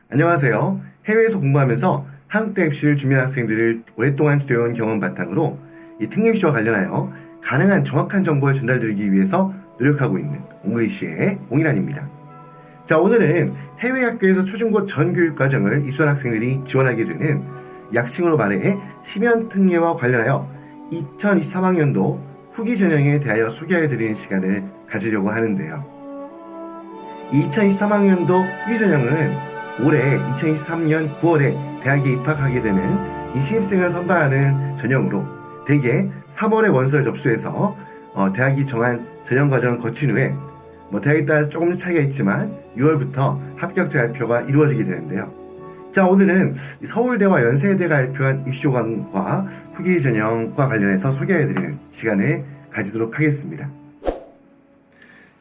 안녕하세요. 해외에서 공부하면서 한국대 입시를 준비한 학생들을 오랫동안 지도해온 경험 바탕으로 이 특례입시와 관련하여 가능한 정확한 정보를 전달드리기 위해서 노력하고 있는 옹글리시의 옹이란입니다. 자, 오늘은 해외 학교에서 초중고 전 교육 과정을 이수한 학생들이 지원하게 되는 약칭으로 말해 심연특례와 관련하여 2023학년도 후기 전형에 대하여 소개해드리는 시간을 가지려고 하는데요. 2023학년도 후기 전형은 올해 2023년 9월에 대학에 입학하게 되는 이 신입생을 선발하는 전형으로 대개 3월에 원서를 접수해서 대학이 정한 전형 과정을 거친 후에 대학에 따라 조금 차이가 있지만 6월부터 합격자 발표가 이루어지게 되는데요. 자, 오늘은 서울대와 연세대가 발표한 입시호강과 후기 전형과 관련해서 소개해드리는 시간을 가지도록 하겠습니다.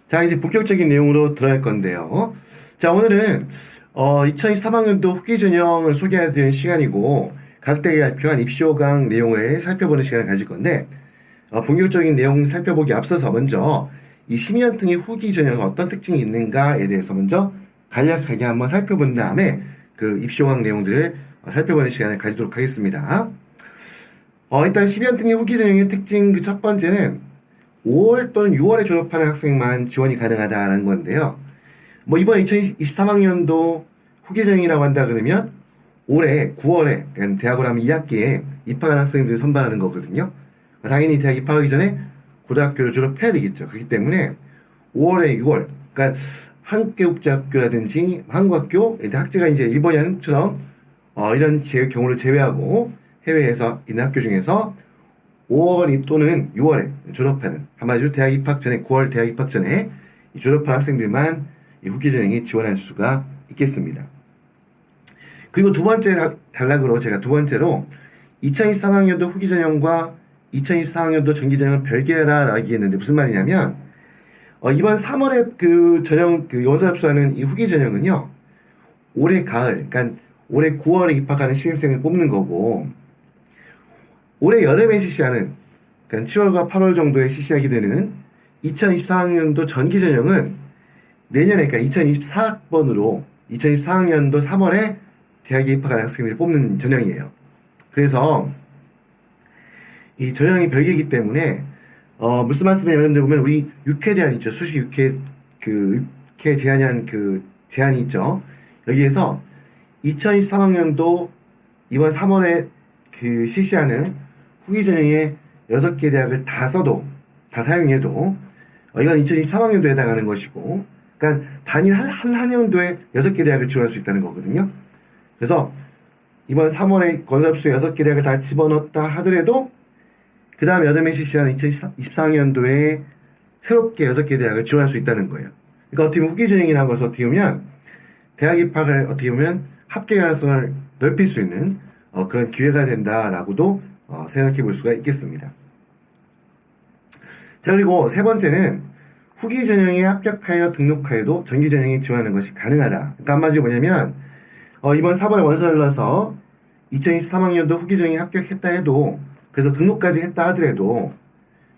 자, 이제 본격적인 내용으로 들어갈 건데요. 자, 오늘은 2023학년도 후기 전형을 소개해드리는 시간이고 각 대가 발표한 입시호강 내용을 살펴보는 시간을 가질 건데 본격적인 내용 살펴보기 앞서서 먼저 이 심연특례 후기 전형은 어떤 특징이 있는가에 대해서 먼저 간략하게 한번 살펴본 다음에 그 입시호강 내용들을 살펴보는 시간을 가지도록 하겠습니다. 일단 심연특례 후기 전형의 특징 그 첫 번째는 5월 또는 6월에 졸업하는 학생만 지원이 가능하다는 건데요. 이번 2023학년도 후기 전형이라고 한다 그러면 올해 9월에 그러니까 대학을 하면 2학기에 입학한 학생들을 선발하는 거거든요. 당연히 대학 입학하기 전에 고등학교를 졸업해야 되겠죠. 그렇기 때문에 5월에 6월, 그러니까 한국교육자학교라든지 한국학교, 학제가 이제 일본이 한처럼 이런 경우를 제외하고 해외에서 있는 학교 중에서 5월 또는 6월에 졸업하는, 한마디로 대학 입학 전에 9월 대학 입학 전에 졸업한 학생들만 이 후기 전형에 지원할 수가 있겠습니다. 그리고 두 번째 단락으로 제가 두 번째로 2023학년도 후기 전형과 2024학년도 정기 전형은 별개라라고 얘기했는데 무슨 말이냐면 이번 3월에 그 전형 그 원서 접수하는 이 후기 전형은요 올해 가을, 그러니까 올해 9월에 입학하는 신입생을 뽑는 거고 올해 여름에 실시하는 그러니까 7월과 8월 정도에 실시하게 되는 2024학년도 전기 전형은 내년에 그러니까 2024학번으로 2024학년도 3월에 대학에 입학한 학생들을 뽑는 전형이에요. 그래서 이 전형이 별개이기 때문에 무슨 말씀이냐면 여러분들 보면 우리 6회 제한 있죠. 수시 6회 그 6회 제한이라는 그 제한이 있죠. 여기에서 2023학년도 이번 3월에 그 실시하는 후기 전형의 6개 대학을 다 써도 다 사용해도 이건 2023학년도에 해당하는 것이고 그러니까 단일 한 학년도에 6개 대학을 지원할 수 있다는 거거든요. 그래서 이번 3월에 권사업수 6개 대학을 다 집어넣었다 하더라도 그 다음 여름에 실시하는 2024학년도에 새롭게 6개 대학을 지원할 수 있다는 거예요. 그러니까 어떻게 보면 후기 전형이라는 것은 어떻게 보면 대학 입학을 어떻게 보면 합계 가능성을 넓힐 수 있는 그런 기회가 된다라고도 생각해 볼 수가 있겠습니다. 자, 그리고 세 번째는 후기 전형에 합격하여 등록하여도 정기 전형에 지원하는 것이 가능하다. 그러니까 한마디로 뭐냐면 이번 4월 원서를 넣어서 2023학년도 후기 전형에 합격했다 해도 그래서 등록까지 했다 하더라도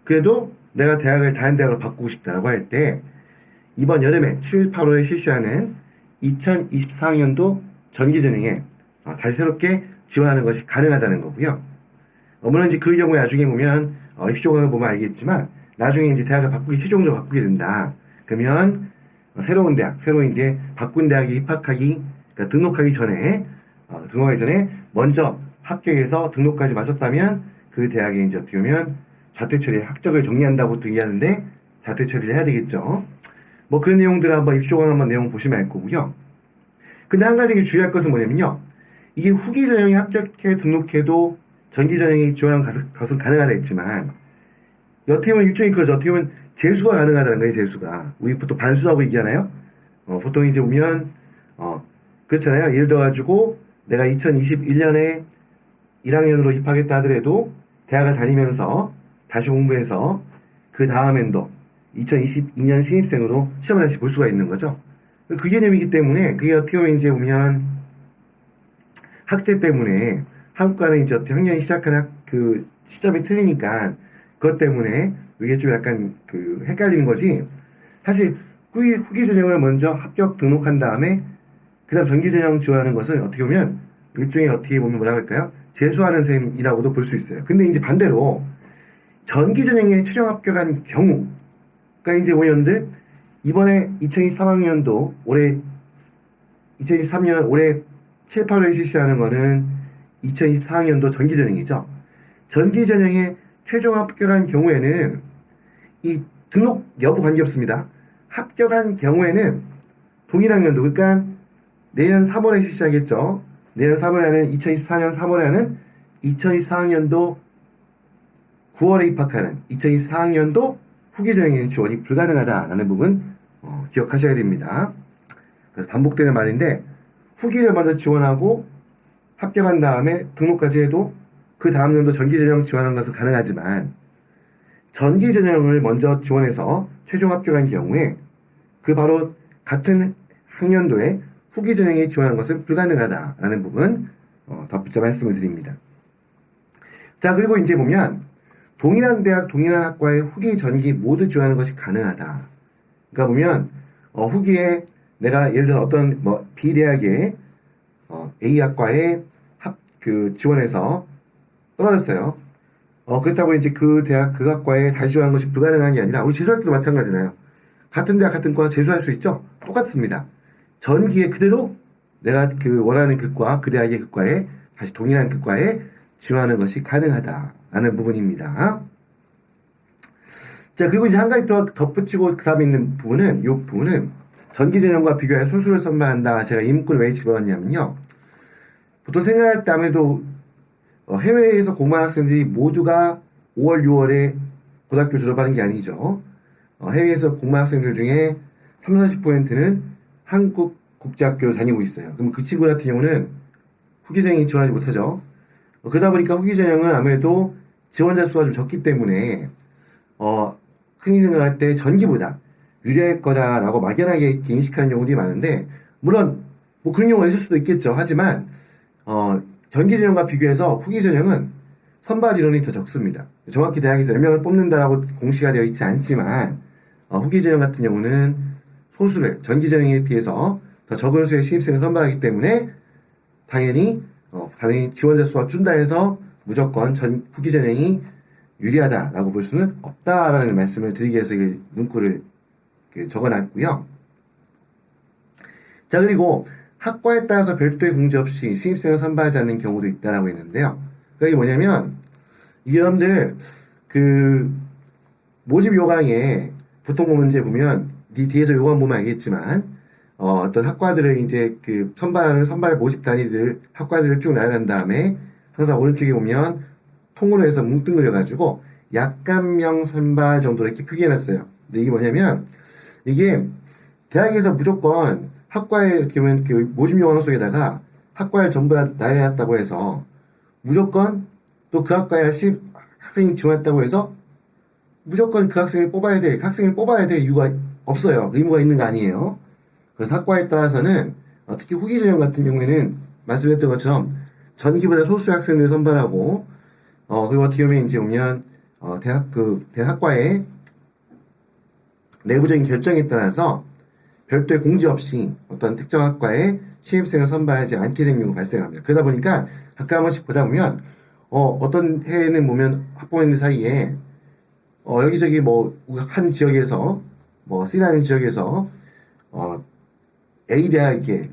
그래도 내가 대학을 다른 대학으로 바꾸고 싶다라고 할 때 이번 여름에 7, 8월에 실시하는 2024학년도 정기 전형에 다시 새롭게 지원하는 것이 가능하다는 거고요. 물론 이제 그 경우에 나중에 보면 입시호강을 보면 알겠지만 나중에 이제 대학을 최종적으로 바꾸게 된다. 그러면 새로운 대학, 새로 이제 바꾼 대학에 입학하기, 그러니까 등록하기 전에 먼저 합격해서 등록까지 마쳤다면 그 대학에 이제 어떻게 보면 자퇴 처리, 학적을 정리한다고 또 얘기하는데 자퇴 처리를 해야 되겠죠. 그런 내용들을 한번 입시호강 한번 내용 보시면 알 거고요. 근데 한 가지 주의할 것은 뭐냐면요. 이게 후기 전형에 합격해 등록해도 정기 전형에 지원하는 것은 가능하다 했지만 어떻게 보면 일종의 그거죠. 어떻게 보면 재수가 가능하다는 거예요. 재수가. 우리 보통 반수라고 얘기하나요? 보통 이제 보면 그렇잖아요. 예를 들어가지고 내가 2021년에 1학년으로 입학했다 하더라도 대학을 다니면서 다시 공부해서 그 다음 연도 2022년 신입생으로 시험을 다시 볼 수가 있는 거죠. 그 개념이기 때문에 그게 어떻게 보면 이제 보면 학제 때문에 한국과는 이제 어떻게 학년이 시작하는 그 시점이 틀리니까 그것 때문에 이게 좀 약간 헷갈리는 거지. 사실 후기 전형을 먼저 합격 등록한 다음에 그다음 전기 전형 지원하는 것은 어떻게 보면 일종의 어떻게 보면 뭐라 할까요? 재수하는 셈이라고도 볼 수 있어요. 근데 이제 반대로 전기 전형에 최종 합격한 경우, 그러니까 이제 원년들 이번에 2023학년도 올해 2023년 올해 7, 8월에 실시하는 거는 2024학년도 전기 전형이죠. 전기 전형에 최종 합격한 경우에는 이 등록 여부 관계없습니다. 합격한 경우에는 동일 학년도, 그러니까 내년 3월에 실시하겠죠. 내년 3월에 하는 2024년 3월에 하는 2024학년도 9월에 입학하는 2024학년도 후기 전형의 지원이 불가능하다라는 부분 기억하셔야 됩니다. 그래서 반복되는 말인데 후기를 먼저 지원하고 합격한 다음에 등록까지 해도 그 다음 년도 전기 전형 지원하는 것은 가능하지만 전기 전형을 먼저 지원해서 최종 합격한 경우에 그 바로 같은 학년도에 후기 전형에 지원하는 것은 불가능하다라는 부분 덧붙여 말씀을 드립니다. 자, 그리고 이제 보면 동일한 대학, 동일한 학과의 후기, 전기 모두 지원하는 것이 가능하다. 그러니까 보면 후기에 내가 예를 들어 어떤 B 대학의 A 학과에 지원해서 떨어졌어요. 그렇다고 이제 그 대학, 그 학과에 다시 지원하는 것이 불가능한 게 아니라 우리 재수할 때도 마찬가지잖아요. 같은 대학, 같은 과 재수할 수 있죠? 똑같습니다. 전기에 그대로 내가 그 원하는 그 과, 그 대학의 그 과에 다시 동일한 그 과에 지원하는 것이 가능하다라는 부분입니다. 자, 그리고 이제 한 가지 더 덧붙이고 그 다음에 있는 부분은, 이 부분은 전기 전형과 비교해 소수를 선발한다. 제가 이 문구를 왜 집어넣냐면요. 보통 생각할 때 아무래도 해외에서 공부하는 학생들이 모두가 5월, 6월에 고등학교 졸업하는 게 아니죠. 해외에서 공부하는 학생들 중에 30, 40%는 한국 국제학교를 다니고 있어요. 그럼 그 친구 같은 경우는 후기 전형에 지원하지 못하죠. 그러다 보니까 후기 전형은 아무래도 지원자 수가 좀 적기 때문에 흔히 생각할 때 전기보다 유리할 거다라고 막연하게 인식하는 경우들이 많은데, 물론 뭐 그런 경우가 있을 수도 있겠죠. 하지만 전기 전형과 비교해서 후기 전형은 선발 인원이 더 적습니다. 정확히 대학에서 몇 명을 뽑는다라고 공시가 되어 있지 않지만 후기 전형 같은 경우는 소수를 전기 전형에 비해서 더 적은 수의 신입생을 선발하기 때문에 당연히 지원자 수가 준다 해서 무조건 후기 전형이 유리하다라고 볼 수는 없다라는 말씀을 드리기 위해서 이 문구를 적어놨고요. 자, 그리고 학과에 따라서 별도의 공지 없이 신입생을 선발하지 않는 경우도 있다라고 했는데요. 그러니까 이게 뭐냐면 이 여러분들 모집 요강에 보통 문제 보면 뒤에서 요강 보면 알겠지만 어떤 학과들을 이제 선발하는 선발 모집 단위들 학과들을 쭉 나열한 다음에 항상 오른쪽에 보면 통으로 해서 뭉뚱그려가지고 약간명 선발 정도로 이렇게 표기해놨어요. 근데 이게 뭐냐면 이게 대학에서 무조건 학과에 이렇게 보면 모집 요강 속에다가 학과를 전부 다 나열해놨다고 해서 무조건 또 그 학과에 학생이 지원했다고 해서 무조건 그 학생을 뽑아야 될 이유가 없어요. 의무가 있는 거 아니에요. 그래서 학과에 따라서는 특히 후기 전형 같은 경우에는 말씀드렸던 것처럼 전기보다 소수의 학생들을 선발하고 그리고 어떻게 보면 이제 보면 대학과의 내부적인 결정에 따라서 별도의 공지 없이 어떤 특정 학과에 신입생을 선발하지 않게 되는 경우가 발생합니다. 그러다 보니까 가끔 한 번씩 보다 보면 어떤 해에는 보면 학부모님들 사이에 여기저기 한 지역에서 C라는 지역에서 A 대학에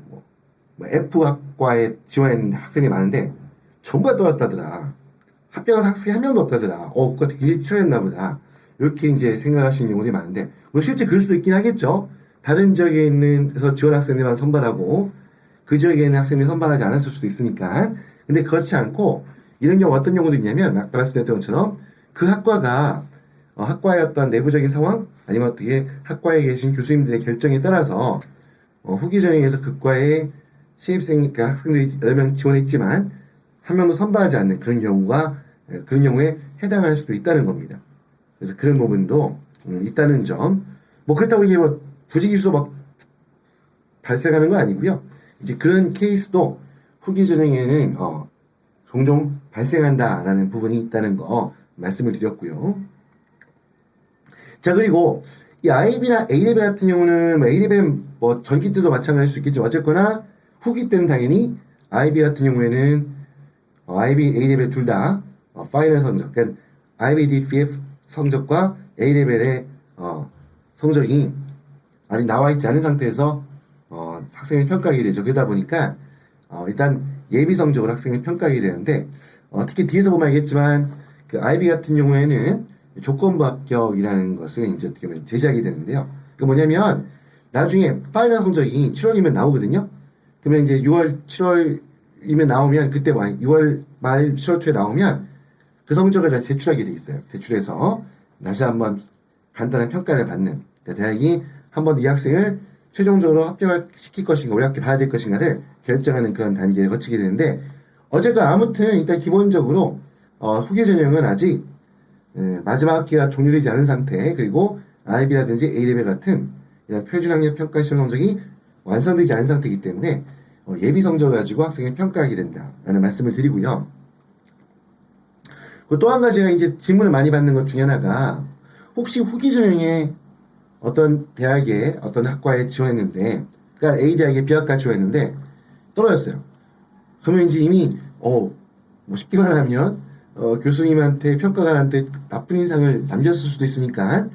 F 학과에 지원한 학생이 많은데 전부 다 떨어졌다더라. 합격한 학생이 한 명도 없다더라. 그거 굉장히 치열했나 보다. 이렇게 이제 생각하시는 경우들이 많은데 실제 그럴 수도 있긴 하겠죠. 다른 지역에 있는 지원 학생들만 선발하고 그 지역에 있는 학생들이 선발하지 않았을 수도 있으니까. 근데 그렇지 않고 이런 경우 어떤 경우도 있냐면 아까 말씀드렸던 것처럼 그 학과가 학과의 어떤 내부적인 상황 아니면 어떻게 학과에 계신 교수님들의 결정에 따라서 후기 전형에서 그 과에 신입생 학생들이 여러 명 지원했지만 한 명도 선발하지 않는 그런 경우에 해당할 수도 있다는 겁니다. 그래서 그런 부분도 있다는 점. 그렇다고 이게 부지기수 발생하는 거 아니고요. 이제 그런 케이스도 후기 전형에는 종종 발생한다라는 부분이 있다는 거 말씀을 드렸고요. 자, 그리고 이 IB나 A레벨 같은 경우는 A레벨은 전기 때도 마찬가지일 수 있겠지만 어쨌거나 후기 때는 당연히 IB 같은 경우에는 IB, A레벨 둘 다 파이널 성적, 그러니까 IB DPF 성적과 A레벨의 성적이 아직 나와 있지 않은 상태에서 학생을 평가하게 되죠. 그러다 보니까 일단 예비 성적으로 학생을 평가하게 되는데 특히 뒤에서 보면 알겠지만 그 IB 같은 경우에는 조건부 합격이라는 것을 이제 어떻게 보면 제시하게 되는데요. 그 뭐냐면 나중에 파이널 성적이 7월이면 나오거든요. 그러면 이제 6월, 7월이면 나오면 그때 6월 말 7월 초에 나오면 그 성적을 다시 제출하게 돼 있어요. 제출해서 다시 한번 간단한 평가를 받는, 그러니까 대학이 한번 이 학생을 최종적으로 합격을 시킬 것인가 올학교 봐야 될 것인가를 결정하는 그런 단계를 거치게 되는데 어쨌건 아무튼 일단 기본적으로 후기 전형은 아직 마지막 학기가 종료되지 않은 상태, 그리고 IB라든지 A레벨 같은 이런 표준학력 평가 시험 성적이 완성되지 않은 상태이기 때문에 예비 성적을 가지고 학생을 평가하게 된다라는 말씀을 드리고요. 또 한 가지가 이제 질문을 많이 받는 것 중에 하나가 혹시 후기 전형에 어떤 대학에 어떤 학과에 지원했는데, 그러니까 A 대학에 B학과 지원했는데 떨어졌어요. 그러면 이제 이미 뭐 쉽게 말하면 교수님한테 평가관한테 나쁜 인상을 남겼을 수도 있으니까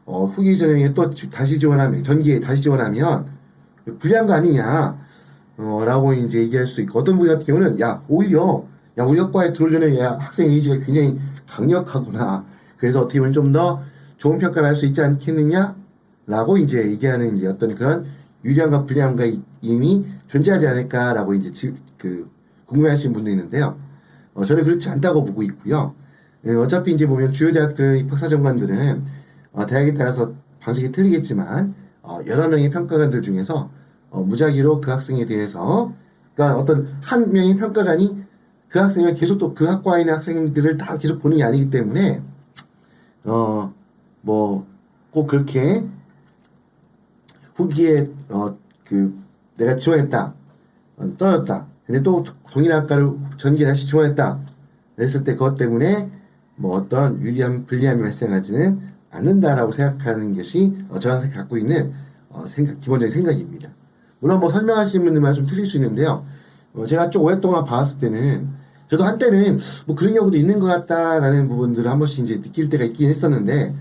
후기 전형에 또 다시 지원하면 전기에 다시 지원하면 불리한 거 아니냐 라고 이제 얘기할 수 있고, 어떤 분 같은 경우는 오히려 우리 학과에 들어오려는 학생 의지가 굉장히 강력하구나, 그래서 어떻게 보면 좀 더 좋은 평가를 할 수 있지 않겠느냐 라고 이제 얘기하는 이제 어떤 그런 유리함과 불리함과 이미 존재하지 않을까라고 이제 궁금해하시는 분도 있는데요. 저는 그렇지 않다고 보고 있고요. 어차피 이제 보면 주요 대학들 입학사정관들은 대학에 따라서 방식이 틀리겠지만 여러 명의 평가관들 중에서 무작위로 그 학생에 대해서, 그러니까 어떤 한 명의 평가관이 그 학생을 계속 또 그 학과에 있는 학생들을 다 계속 보는 게 아니기 때문에 꼭 그렇게 후기에 내가 지원했다, 떨어졌다, 근데 또 동일 학과를 전기에 다시 지원했다 그랬을 때 그것 때문에 어떤 유리함 불리함이 발생하지는 않는다라고 생각하는 것이 저한테 갖고 있는 기본적인 생각입니다. 물론 설명하시는 분들만 좀 틀릴 수 있는데요. 제가 좀 오랫동안 봐왔을 때는 저도 한때는 그런 경우도 있는 것 같다라는 부분들을 한 번씩 이제 느낄 때가 있긴 했었는데,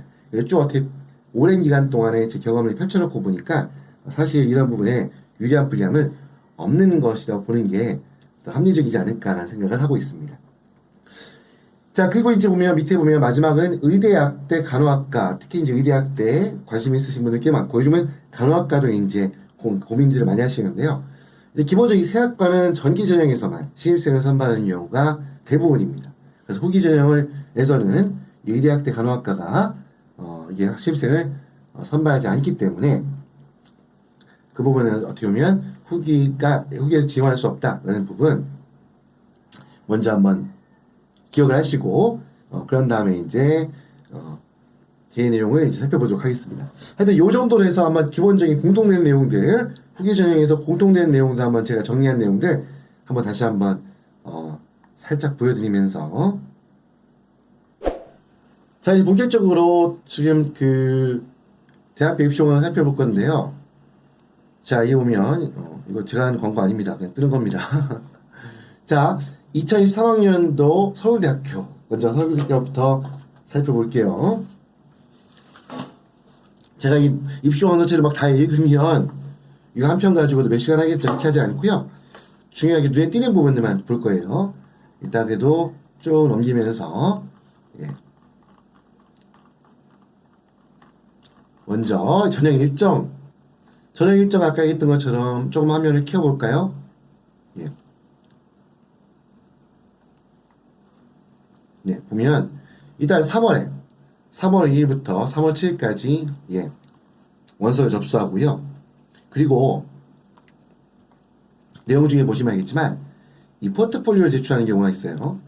쭉 어떻게 오랜 기간 동안에 제 경험을 펼쳐놓고 보니까 사실 이런 부분에 유리함 불리함은 없는 것이라고 보는 게 더 합리적이지 않을까라는 생각을 하고 있습니다. 자, 그리고 이제 밑에 보면 마지막은 의대학대 간호학과, 특히 이제 의대학대 관심 있으신 분들 꽤 많고 요즘은 간호학과도 이제 고민들을 많이 하시는데요. 기본적으로 이 세 학과는 전기 전형에서만 신입생을 선발하는 경우가 대부분입니다. 그래서 후기 전형에서는 의대학대 간호학과가 이게 신입생을 선발하지 않기 때문에 그 부분은 어떻게 보면 후기에서 지원할 수 없다라는 부분 먼저 한번 기억을 하시고 그런 다음에 이제 개의 내용을 이제 살펴보도록 하겠습니다. 하여튼 요 정도로 해서 한번 기본적인 공통된 내용들, 후기 전형에서 공통된 내용들 한번 제가 정리한 내용들 한번 다시 한번 살짝 보여드리면서, 자, 이제 본격적으로 지금 대학교 입시원을 살펴볼 건데요. 자, 여기 보면 이거 제가 하는 광고 아닙니다. 그냥 뜨는 겁니다. 자, 2023학년도 서울대학교, 먼저 서울대학교부터 살펴볼게요. 제가 이 입시원 전체를 다 읽으면 이거 한 편 가지고도 몇 시간 하겠죠. 이렇게 하지 않고요. 중요하게 눈에 띄는 부분들만 볼 거예요. 일단 그래도 쭉 넘기면서 먼저 전형 일정 아까 얘기했던 것처럼 조금 화면을 키워볼까요? 보면 일단 3월 2일부터 3월 7일까지 원서를 접수하고요. 그리고 내용 중에 보시면 알겠지만 이 포트폴리오를 제출하는 경우가 있어요.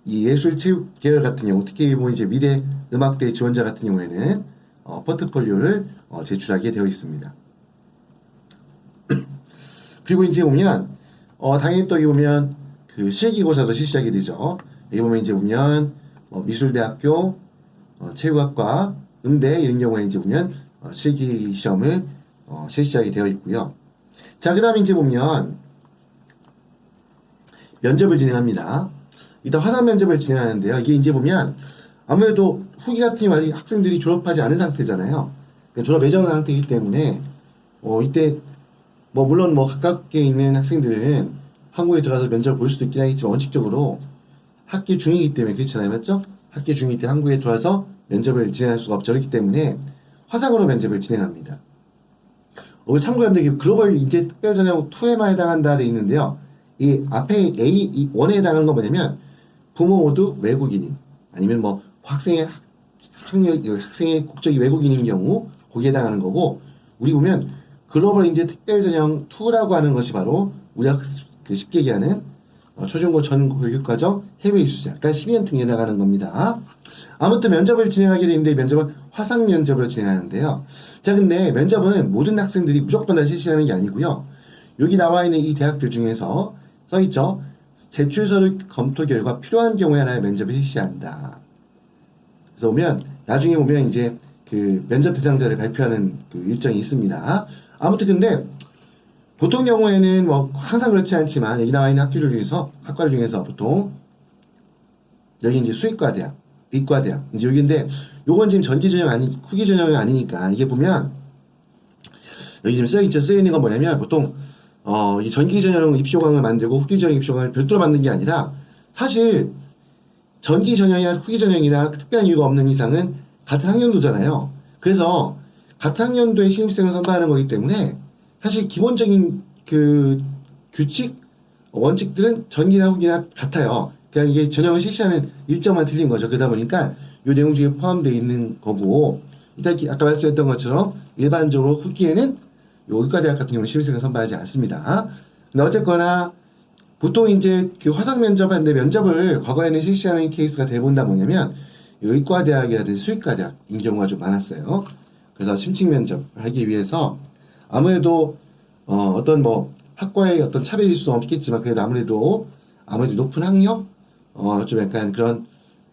이 예술체육 계열 같은 경우, 특히 이제 미래 음악대 지원자 같은 경우에는 포트폴리오를 제출하게 되어 있습니다. 그리고 이제 보면 당연히 또 여기 보면 실기고사도 실시하게 되죠. 여기 보면 이제 보면 미술대학교 체육학과 음대 이런 경우에 이제 보면 실기 시험을 실시하게 되어 있고요. 자, 그 다음에 이제 보면 면접을 진행합니다. 일단 화상 면접을 진행하는데요. 이게 이제 보면 아무래도 후기 같은 경우 아직 학생들이 졸업하지 않은 상태잖아요. 그러니까 졸업 예정 상태이기 때문에 이때 뭐 물론 뭐 가깝게 있는 학생들은 한국에 들어가서 면접을 볼 수도 있긴 하겠지만 원칙적으로 학기 중이기 때문에 그렇잖아요. 맞죠? 학기 중일 때 한국에 들어와서 면접을 진행할 수가 없죠. 그렇기 때문에 화상으로 면접을 진행합니다. 참고하면 이게 글로벌 인재 특별전형 2에만 해당한다 돼 있는데요. 이 앞에 A 1에 해당하는 건 뭐냐면 부모 모두 외국인인 아니면 뭐 학생의 국적이 외국인인 경우 거기에 해당하는 거고, 우리 보면 글로벌 인재 특별전형 2라고 하는 것이 바로 우리가 쉽게 얘기하는 초중고 전교육과정 해외 이수자, 그러니까 12년 등에 해당하는 겁니다. 아무튼 면접을 진행하게 되는데 면접은 화상 면접을 진행하는데요. 자, 근데 면접은 모든 학생들이 무조건 다 실시하는 게 아니고요. 여기 나와 있는 이 대학들 중에서 써있죠. 제출서류 검토 결과 필요한 경우에 하나의 면접을 실시한다. 그래서 보면 나중에 보면 이제 그 면접 대상자를 발표하는 그 일정이 있습니다. 아무튼 근데 보통 경우에는 뭐 항상 그렇지 않지만 여기 나와 있는 학과들 중에서 보통 여기 이제 수의과대학, 의과대학 이제 여기인데 요건 지금 전기 전형 후기 전형이 아니니까 이게 보면 여기 지금 쓰여 있는 건 뭐냐면 보통 이 전기 전형 입시호강을 만들고 후기 전형 입시호강을 별도로 만든 게 아니라 사실 전기 전형이나 후기 전형이나 특별한 이유가 없는 이상은 같은 학년도잖아요. 그래서 같은 학년도의 신입생을 선발하는 거기 때문에 사실 기본적인 그 규칙, 원칙들은 전기나 후기나 같아요. 그러니까 이게 전형을 실시하는 일정만 틀린 거죠. 그러다 보니까 이 내용 중에 포함되어 있는 거고, 일단 아까 말씀했던 것처럼 일반적으로 후기에는 의과대학 같은 경우는 신입생을 선발하지 않습니다. 근데 어쨌거나 보통 이제 그 화상 면접하는데 면접을 과거에는 실시하는 케이스가 대부분 다 뭐냐면 의과대학이라든지 수의과대학인 경우가 좀 많았어요. 그래서 심층 면접 하기 위해서 아무래도 어떤 뭐 학과의 어떤 차별일 수는 없겠지만 그래도 아무래도 높은 학력 좀 약간 그런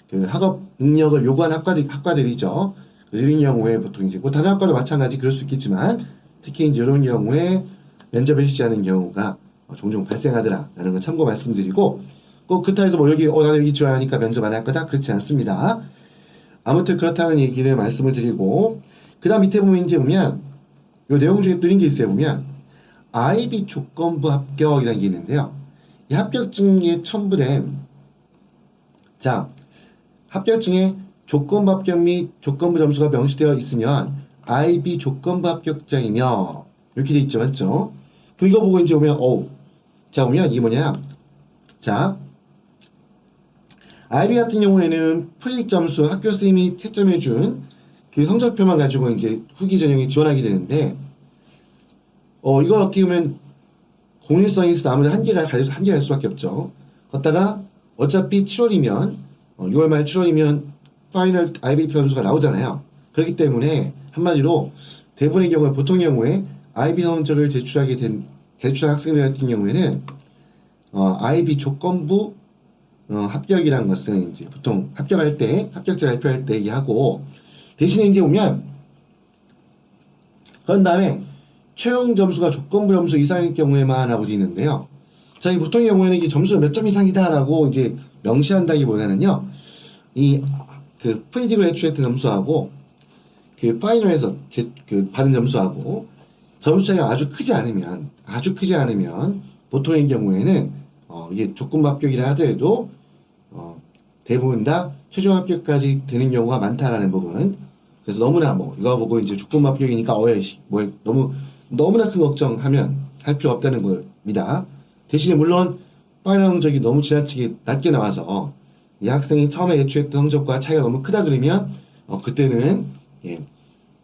그 학업 능력을 요구하는 학과들이죠. 이런 경우에 보통 이제 뭐 다른 학과도 마찬가지 그럴 수 있겠지만 특히 이제 이런 경우에 면접을 실시하는 경우가 종종 발생하더라라는 걸 참고 말씀드리고, 꼭 그렇다 해서 뭐 여기 나는 여기 지원하니까 면접 안 할 거다 그렇지 않습니다. 아무튼 그렇다는 얘기를 말씀을 드리고, 그 다음 밑에 보면 이제 보면 요 내용 중에 또 이런 게 있어요. 보면 IB 조건부 합격이라는 게 있는데요. 이 합격증에 첨부된 합격증에 조건부 합격 및 조건부 점수가 명시되어 있으면 IB 조건부 합격자이며 이렇게 돼 있죠. 맞죠? 그럼 이거 보고 이제 보면 보면 이게 뭐냐? IB 같은 경우에는 프리 점수 학교 선생님이 채점해 준 그 성적표만 가지고 이제 후기 전형에 지원하게 되는데 이걸 어떻게 보면 공일성이 있어 아무래도 한계가 갈 수밖에 없죠. 걷다가 어차피 7월이면 6월 말 7월이면 파이널 IB 점수가 나오잖아요. 그렇기 때문에 한마디로 대부분의 경우에 보통 경우에 IB 성적을 제출한 학생들 같은 경우에는 IB 조건부 합격이라는 것은 이제 보통 합격할 때 합격자 발표할 때 얘기하고, 대신에 이제 보면 그런 다음에 최종 점수가 조건부 점수 이상일 경우에만 하고 있는데요. 이 보통의 경우에는 이게 점수가 몇 점 이상이다라고 이제 명시한다기보다는요, 이 그 프리디로 제출했던 점수하고 그 파이널에서 받은 점수하고 점수 차이가 아주 크지 않으면 보통의 경우에는 이게 조건부 합격이라 하더라도 대부분 다 최종 합격까지 되는 경우가 많다라는 부분. 그래서 너무나 이거 보고 이제 조건부 합격이니까 너무나 큰 걱정하면 할 필요 없다는 겁니다. 대신에 물론 파이널 성적이 너무 지나치게 낮게 나와서 이 학생이 처음에 예출했던 성적과 차이가 너무 크다 그러면 그때는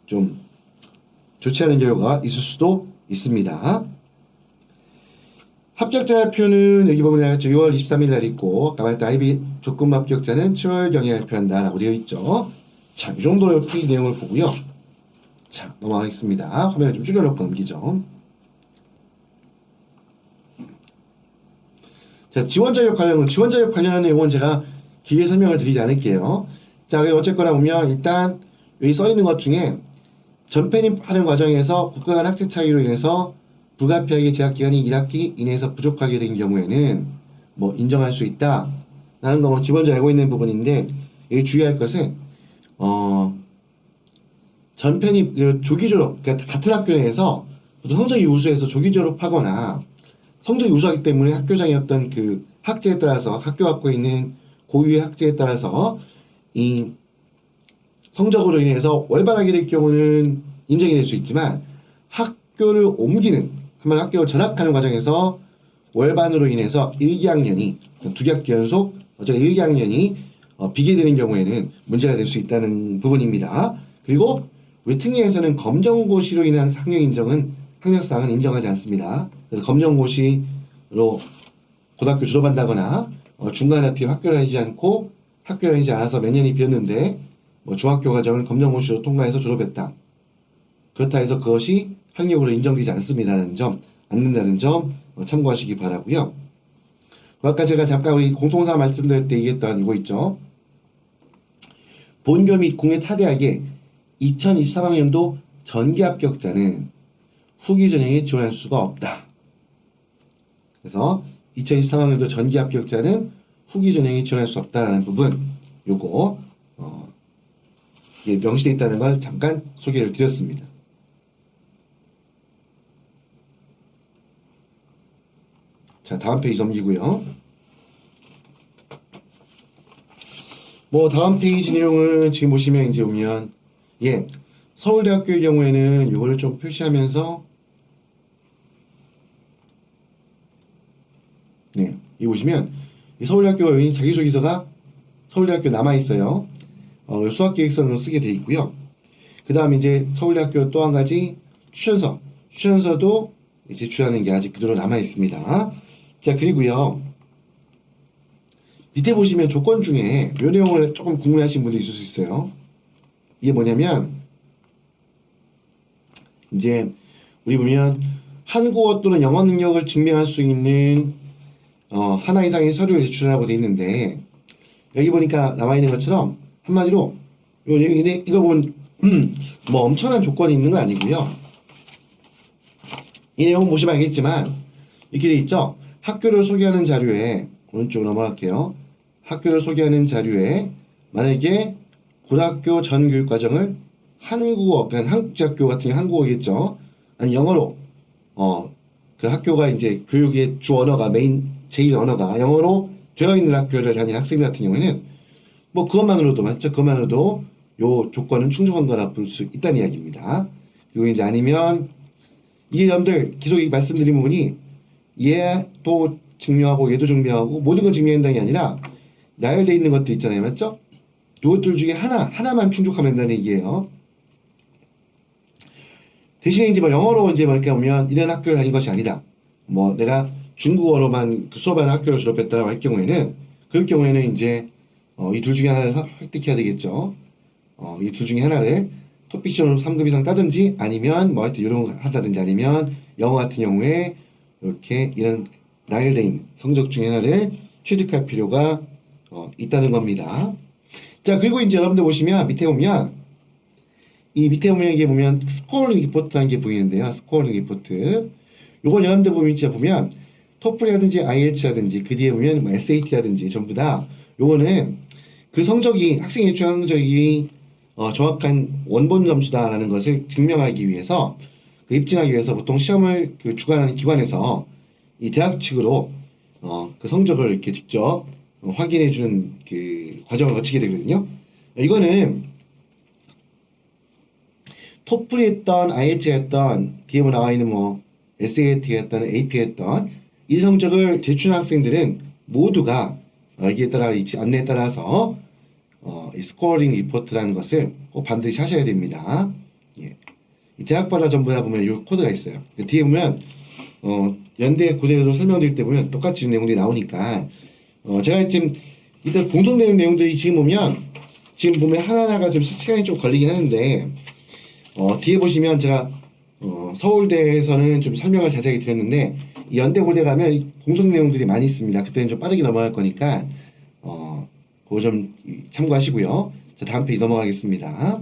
좀 좋지 않은 결과가 있을 수도 있습니다. 합격자 발표는 여기 보면 6월 23일 날 있고, 아까 말했던 IB 조건부 합격자는 7월경에 발표한다라고 되어 있죠. 이 정도의 페이지 내용을 보고요. 넘어가겠습니다. 화면을 좀 줄여놓고 넘기죠. 지원 자격 관련 내용은 제가 길게 설명을 드리지 않을게요. 어쨌거나 보면 일단 여기 써 있는 것 중에 전편입하는 과정에서 국가 간 학제 차이로 인해서 불가피하게 재학 기간이 1학기 이내에서 부족하게 된 경우에는 뭐 인정할 수 있다 라는 거 뭐 기본적으로 알고 있는 부분인데, 여기 주의할 것은 전편이 조기 졸업, 그러니까 같은 학교 내에서 보통 성적이 우수해서 조기 졸업하거나 성적이 우수하기 때문에 학교장의 어떤 그 학제에 따라서, 학교 갖고 있는 고유의 학제에 따라서 이 성적으로 인해서 월반하게 될 경우는 인정이 될 수 있지만, 학교를 옮기는, 한번 학교를 전학하는 과정에서 월반으로 인해서 1개학년이, 2학기 연속 어차피 1개학년이 비게 되는 경우에는 문제가 될 수 있다는 부분입니다. 그리고 우리 특례에서는 검정고시로 인한 학력 인정은, 학력사항은 인정하지 않습니다. 그래서 검정고시로 고등학교 졸업한다거나 중간에 어떻게 학교를 다니지 않고, 학교를 다니지 않아서 몇 년이 비었는데 뭐 중학교 과정을 검정고시로 통과해서 졸업했다, 그렇다 해서 그것이 학력으로 인정되지 않습니다라는 점, 않는다는 점 참고하시기 바라고요. 아까 제가 잠깐 우리 공통사 말씀드릴 때 얘기했던 이거 있죠. 본교 및 국내 타대학의 2023학년도 전기 합격자는 후기 전형에 지원할 수가 없다. 그래서 2023학년도 전기 합격자는 후기 전형에 지원할 수 없다라는 부분, 요거 이게 명시되어 있다는 걸 잠깐 소개를 드렸습니다. 자, 다음 페이지 넘기고요. 뭐 다음 페이지 내용은 지금 보시면 이제 오면, 예, 서울대학교의 경우에는 이거를 좀 표시하면서, 네, 이 보시면 이 서울대학교가 여기 자기소개서가 서울대학교 남아 있어요. 수학계획서는 쓰게 돼 있고요. 그 다음 이제 서울대학교 또 한 가지 추천서도 제출하는 게 아직 그대로 남아 있습니다. 자, 그리고요, 밑에 보시면 조건 중에 이 내용을 조금 궁금해하시는 분도 있을 수 있어요. 이게 뭐냐면, 이제 우리 보면 한국어 또는 영어 능력을 증명할 수 있는 하나 이상의 서류를 제출하라고 돼 있는데, 여기 보니까 나와 있는 것처럼 한마디로 이거 보면 뭐 엄청난 조건이 있는 건 아니고요. 이 내용 보시면 알겠지만 이렇게 돼 있죠. 학교를 소개하는 자료에, 오른쪽으로 넘어갈게요. 학교를 소개하는 자료에 만약에 고등학교 전 교육과정을 한국어, 그러니까 한국제학교 같은 게 한국어겠죠. 아니 영어로 그 학교가 이제 교육의 주 언어가 제일 언어가 영어로 되어 있는 학교를 다니는 학생들 같은 경우에는 뭐 그것만으로도 맞죠? 그것만으로도 요 조건은 충족한 거라 볼 수 있다는 이야기입니다. 그리고 이제 아니면 이게 여러분들 계속 말씀드린 부분이 얘도 증명하고 얘도 증명하고 모든 걸 증명한다는 게 아니라 나열되어 있는 것도 있잖아요. 맞죠? 이것들 중에 하나만 충족하면 된다는 얘기예요. 대신에 이제 뭐 영어로 이제 뭐 이렇게 보면 이런 학교를 다닌 것이 아니다. 뭐 내가 중국어로만 수업하는 학교를 졸업했다라고 할 경우에는, 그럴 경우에는 이제 이 둘 중에 하나를 획득해야 되겠죠. 이 둘 중에 하나를 토픽 시험으로 3급 이상 따든지, 아니면 뭐 하여튼 이런 거 한다든지, 아니면 영어 같은 경우에 이렇게 이런 나열된 성적 중에 하나를 취득할 필요가 있다는 겁니다. 자, 그리고 이제 여러분들 보시면 밑에 보면 이게 보면 스코어링 리포트라는 게 보이는데요. 스코어링 리포트. 요건 여러분들 보면 토플이라든지 IELTS라든지 그 뒤에 보면 뭐 SAT라든지 전부 다 요거는 그 성적이, 학생의 일정 성적이 정확한 원본 점수다라는 것을 증명하기 위해서, 그 입증하기 위해서 보통 시험을 그 주관하는 기관에서 이 대학 측으로 그 성적을 이렇게 직접 확인해 주는 그 과정을 거치게 되거든요. 이거는 토플이 했던, IELTS 했던, 뒤에 뭐 나와 있는 뭐 SAT 했던, AP 했던 이 성적을 제출한 학생들은 모두가 여기에 따라 이 안내에 따라서 이 스코어링 리포트라는 것을 꼭 반드시 하셔야 됩니다. 예. 이 대학마다 전부 다 보면 이 코드가 있어요. 뒤에 보면 연대 고대로 설명드릴 때 보면 똑같이 내용들이 나오니까 제가 지금 일단 공통 내용들이 지금 보면 하나하나가 좀 시간이 좀 걸리긴 하는데, 뒤에 보시면 제가 서울대에서는 좀 설명을 자세히 드렸는데, 이 연대 고대 가면 공통 내용들이 많이 있습니다. 그때는 좀 빠르게 넘어갈 거니까 그거 좀 참고하시고요. 자, 다음 페이지 넘어가겠습니다.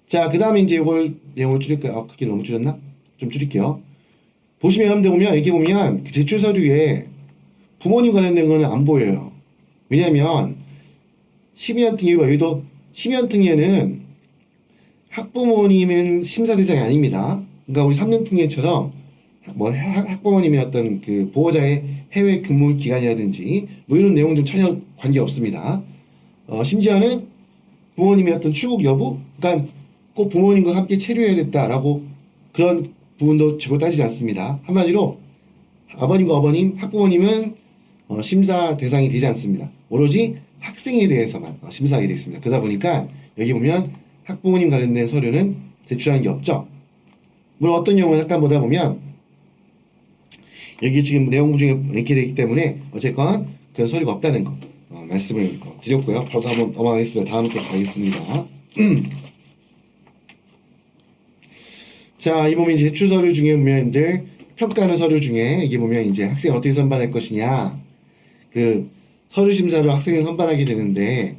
자, 그 다음에 이제 이걸 내용을 줄일까요? 크게 너무 줄였나? 좀 줄일게요. 보시면 여러분들 보면 이렇게 보면 그 제출 서류에 부모님 관련된 거는 안 보여요. 왜냐하면 12년 등예와 여기도 12년 등예는 학부모님은 심사 대상이 아닙니다. 그러니까 우리 3년 등예처럼 뭐 학부모님의 어떤 그 보호자의 해외 근무 기간이라든지 뭐 이런 내용은 전혀 관계 없습니다. 심지어는 부모님의 어떤 출국 여부, 그러니까 꼭 부모님과 함께 체류해야겠다라고 그런 부분도 제고 따지지 않습니다. 한마디로 아버님과 어머님, 학부모님은 심사 대상이 되지 않습니다. 오로지 학생에 대해서만 심사하게 되어 있습니다. 그러다 보니까 여기 보면 학부모님 관련된 서류는 제출하는 게 없죠. 물론 어떤 경우는 잠깐 보다 보면 여기 지금 내용 중에 이렇게 되기 때문에 어쨌건 그런 서류가 없다는 거 말씀을 드렸고요. 바로 한번 넘어가겠습니다. 다음 거 가겠습니다. 자, 이 보면 이제 제출 서류 중에 보면 이제 평가하는 서류 중에 이게 보면 이제 학생 어떻게 선발할 것이냐, 그 서류 심사로 학생을 선발하게 되는데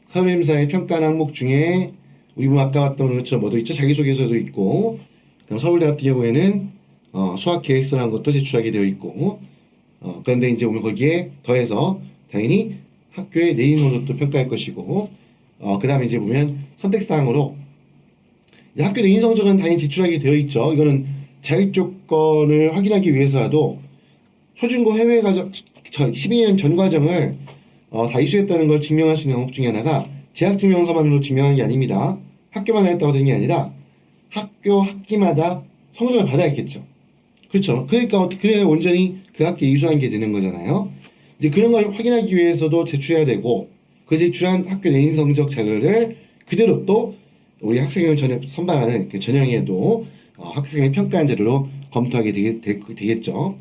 서류 심사의 평가하는 항목 중에 우리 뭐 아까 봤던 것처럼 뭐도 있죠. 자기소개서도 있고, 그럼 서울대 같은 경우에는 수학 계획서라는 것도 제출하게 되어 있고, 그런데 이제 보면 거기에 더해서 당연히 학교의 내인 성적도 평가할 것이고, 그 다음에 이제 보면 선택사항으로 학교 내인 성적은 당연히 제출하게 되어 있죠. 이거는 자격 조건을 확인하기 위해서라도 초중고 해외 과정 12년 전 과정을 다 이수했다는 걸 증명할 수 있는 항목 중에 하나가 재학증명서만으로 증명하는 게 아닙니다. 학교만 했다고 되는 게 아니라 학교 학기마다 성적을 받아야겠죠. 그렇죠. 그러니까 그래야 온전히 그 학기에 이수한 게 되는 거잖아요. 이제 그런 걸 확인하기 위해서도 제출해야 되고, 그 제출한 학교 내인 성적 자료를 그대로 또 우리 학생을 선발하는 그 전형에도 학생의 평가한 자료로 검토하게 되겠죠.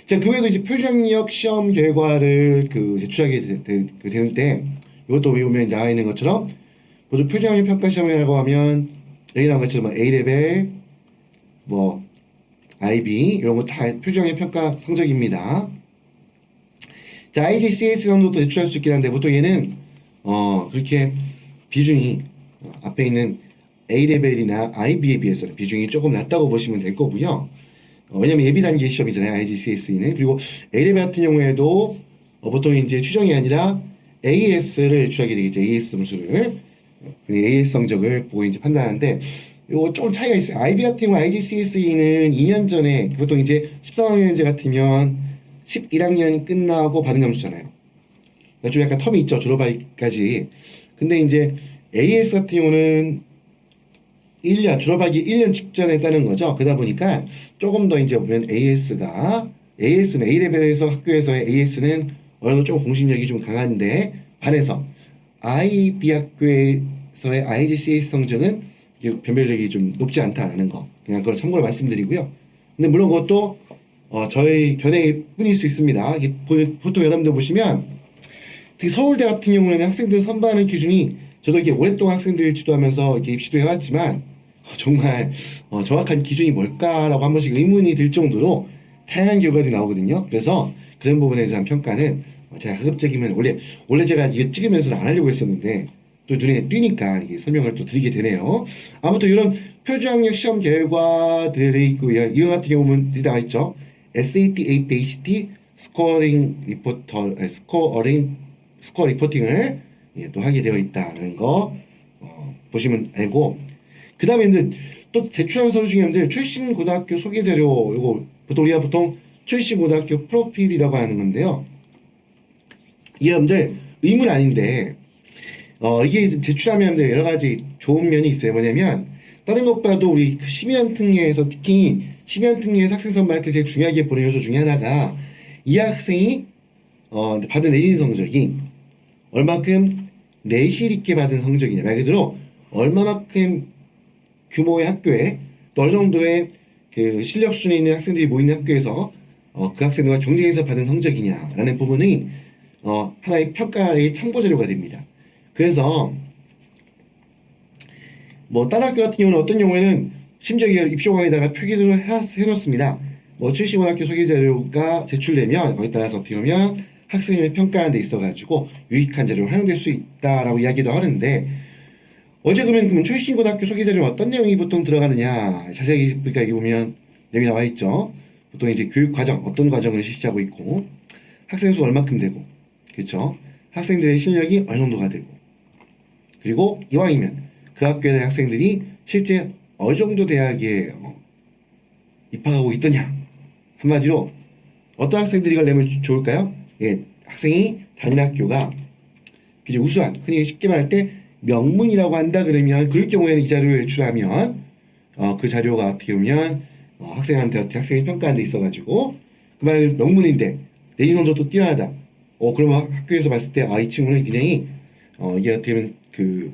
자, 그 외에도 이제 표준학력 시험 결과를 그 제출하게 되는데, 이것도 보면 나와 있는 것처럼 모두 표준학력 평가 시험이라고 하면 여기 나온 것처럼 A레벨, 뭐 IB 이런 거 다 표준학력 평가 성적입니다. 자, IGCS 정도도 제출할 수 있긴 한데 보통 얘는 그렇게 비중이 앞에 있는 A레벨이나 IB에 비해서는 비중이 조금 낮다고 보시면 될 거고요. 왜냐면 예비 단계 시험이잖아요, IGCSE는. 그리고 A레벨 같은 경우에도 보통 이제 최종이 아니라 AS를 제출하게 되겠죠. AS 점수를. AS 성적을 보고 이제 판단하는데, 이거 좀 차이가 있어요. IB 같은 경우 IGCSE는 2년 전에 보통 이제 13학년제 같으면 11학년 끝나고 받은 점수잖아요. 그러니까 좀 약간 텀이 있죠. 졸업하기까지. 근데 이제 AS 같은 경우는 1년, 졸업하기 1년 직전에 했다는 거죠. 그러다 보니까 조금 더 이제 보면 AS는 A레벨에서 학교에서의 AS는 어느 정도 조금 공신력이 좀 강한데, 반해서 IB 학교에서의 IGCS 성적은 변별력이 좀 높지 않다는 거. 그냥 그걸 참고로 말씀드리고요. 근데 물론 그것도 저희 견해일 뿐일 수 있습니다. 이게 보통 여러분들 보시면 특히 서울대 같은 경우에는 학생들 선발하는 기준이, 저도 이렇게 오랫동안 학생들 지도하면서 이렇게 입시도 해왔지만 정말 정확한 기준이 뭘까라고 한 번씩 의문이 들 정도로 다양한 결과들이 나오거든요. 그래서 그런 부분에 대한 평가는 제가 가급적이면 원래 제가 이게 찍으면서 안 하려고 했었는데 또 눈에 띄니까 이게 설명을 또 드리게 되네요. 아무튼 이런 표준학력 시험 결과들이 있고요. 이거 같은 경우는 나와 있죠. SAT, AP, ACT 스코어 리포팅을 또 하게 되어 있다는 거 보시면 알고, 그 다음에 또 제출한 서류 중에 출신 고등학교 소개 자료, 이거 우리가 보통 출신 고등학교 프로필이라고 하는 건데요. 이 여러분들 의문 아닌데 이게 제출하면 여러 가지 좋은 면이 있어요. 뭐냐면 다른 것보다도 우리 심의원특례에서 특히 심의원특례에서 학생 선발할 때 제일 중요하게 보는 요소 중에 하나가 이 학생이 받은 내신 성적이 얼마큼 내실 있게 받은 성적이냐, 말 그대로 얼마만큼 규모의 학교에 또 어느 정도의 그 실력 수준에 있는 학생들이 모이는 학교에서 그 학생들과 경쟁해서 받은 성적이냐라는 부분이 하나의 평가의 참고 자료가 됩니다. 그래서 뭐 다른 학교 같은 경우는 어떤 경우에는 심지어 입시공항에다가 표기를 해놓습니다. 뭐 출신고등학교 소개 자료가 제출되면 거기에 따라서 어떻게 보면 학생을 평가하는 데 있어가지고 유익한 자료로 활용될 수 있다라고 이야기도 하는데, 어제 그러면 출신고등학교 소개 자료는 어떤 내용이 보통 들어가느냐, 자세히 보니까 여기 보면 내용이 나와 있죠. 보통 이제 교육 과정, 어떤 과정을 실시하고 있고, 학생 수 얼마큼 되고, 그렇죠? 학생들의 실력이 어느 정도가 되고, 그리고 이왕이면 그 학교에 대한 학생들이 실제 어느 정도 대학에 입학하고 있더냐. 한마디로 어떤 학생들이 이걸 내면 좋을까요? 예, 학생이 다니는 학교가 이제 우수한, 흔히 쉽게 말할 때 명문이라고 한다 그러면 그럴 경우에는 이 자료를 제출하면 그 자료가 어떻게 보면 학생한테 어떻게 학생이 평가하는 데 있어가지고 그 말 명문인데 내신 성적도 뛰어나다. 그러면 학교에서 봤을 때 이 친구는 굉장히 이게 어떻게 보면 그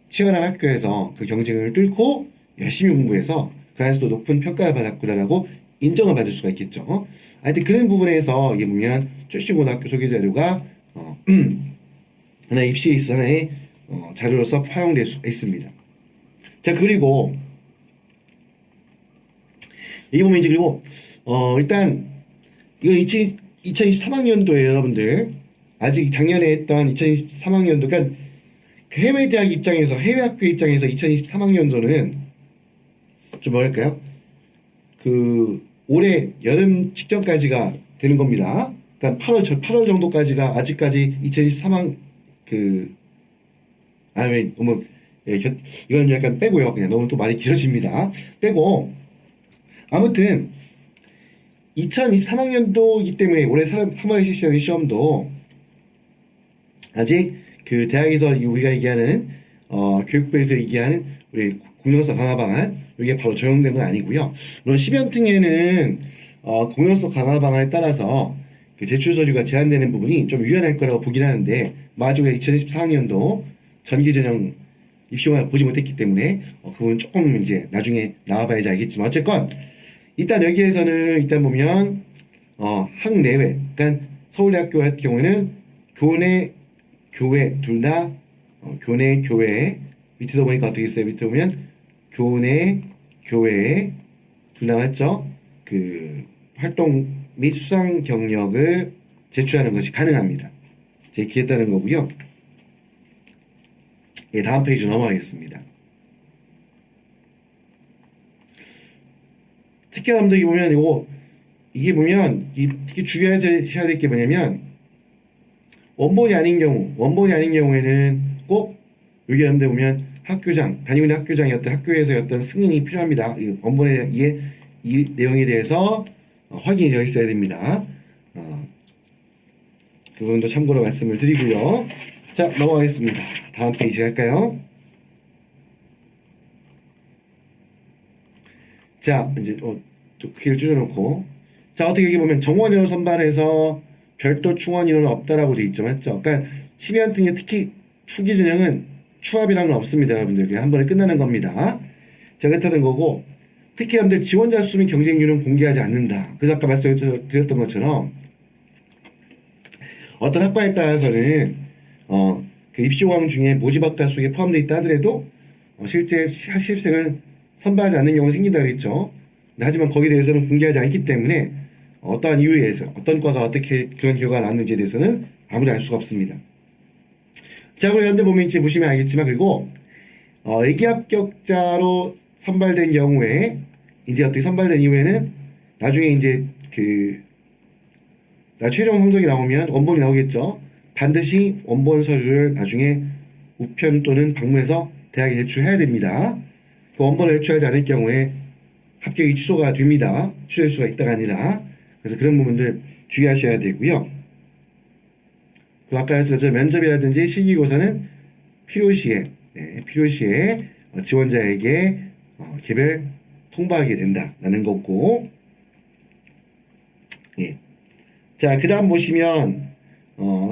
치열한 학교에서 그 경쟁을 뚫고 열심히 공부해서 그 안에서도 높은 평가를 받았구나라고 인정을 받을 수가 있겠죠. 하여튼 그런 부분에서 이게 보면 출신고등학교 소개 자료가 하나의 입시에 있어 하나의 자료로서 활용될 수 있습니다. 자, 그리고 이 보면 이제 그리고 일단 이거 2023학년도에 여러분들 아직 작년에 했던 2023학년도 그러니까 해외 대학 입장에서 해외 학교 입장에서 2023학년도는 좀 뭐랄까요? 그 올해 여름 직전까지가 되는 겁니다. 그러니까 8월 정도까지가 아직까지 2023학 왜 너무 이건 약간 빼고요. 그냥 너무 또 말이 길어집니다. 빼고 아무튼 2023학년도이기 때문에 올해 3월에 실시하는 시험도 아직 그 대학에서 우리가 얘기하는 교육부에서 얘기하는 우리 공정성 강화 방안 이게 바로 적용된 건 아니고요. 물론 10연등에는 공정성 강화 방안에 따라서 그 제출 서류가 제한되는 부분이 좀 유연할 거라고 보긴 하는데 마지막에 2024학년도 전기 전형 입시용을 보지 못했기 때문에 그 부분 조금 이제 나중에 나와봐야지 알겠지만 어쨌건 일단 여기에서는 일단 보면 학내외 그러니까 서울대학교 같은 경우에는 교내 교외 둘 다 교내 교외 밑에도 보니까 어떻게 있어요? 밑에 보면 교내 교외 둘 다 맞죠? 그 활동 및 수상 경력을 제출하는 것이 가능합니다. 제 기했다는 거고요. 예, 다음 페이지 넘어가겠습니다. 특히 여러분들 보면 이게 보면 특히 주의해야 될 게 뭐냐면 원본이 아닌 경우에는 꼭 여기 여러분들 보면 학교장 다니고 있는 학교장이었던 학교에서의 어떤 승인이 필요합니다. 이 원본에 이 내용에 대해서 확인이 되어 있어야 됩니다. 그 부분도 참고로 말씀을 드리고요. 자, 넘어가겠습니다. 다음 페이지 갈까요? 자, 이제 크기를 줄여놓고 자, 어떻게 여기 보면 정원 인원 선발해서 별도 충원 인원은 없다라고 돼 있죠, 맞죠? 그러니까 12연등에 특히 후기 전형은 추합이라는 건 없습니다, 여러분들. 그냥 한 번에 끝나는 겁니다. 자, 그렇다는 거고 특히 여러분들 지원자 수 및 경쟁률은 공개하지 않는다. 그래서 아까 말씀드렸던 것처럼 어떤 학과에 따라서는 그 입시호강 중에 모집학과 속에 포함되어 있다 하더라도 실제 실습생은 선발하지 않는 경우가 생긴다 그랬죠. 하지만 거기에 대해서는 공개하지 않기 때문에 어떠한 이유에 의해서 어떤 과가 어떻게 그런 결과가 나왔는지에 대해서는 아무도 알 수가 없습니다. 자, 그리고 현대 보면 이제 보시면 알겠지만 그리고 일기 합격자로 선발된 경우에 이제 어떻게 선발된 이후에는 나중에 이제 최종 성적이 나오면 원본이 나오겠죠. 반드시 원본 서류를 나중에 우편 또는 방문해서 대학에 제출해야 됩니다. 그 원본을 제출하지 않을 경우에 합격이 취소가 됩니다. 취소될 수가 있다가 아니라. 그래서 그런 부분들 주의하셔야 되고요. 그 아까 해서 면접이라든지 실기고사는 필요시에 지원자에게 개별 통보하게 된다라는 거고. 예. 자, 그 다음 보시면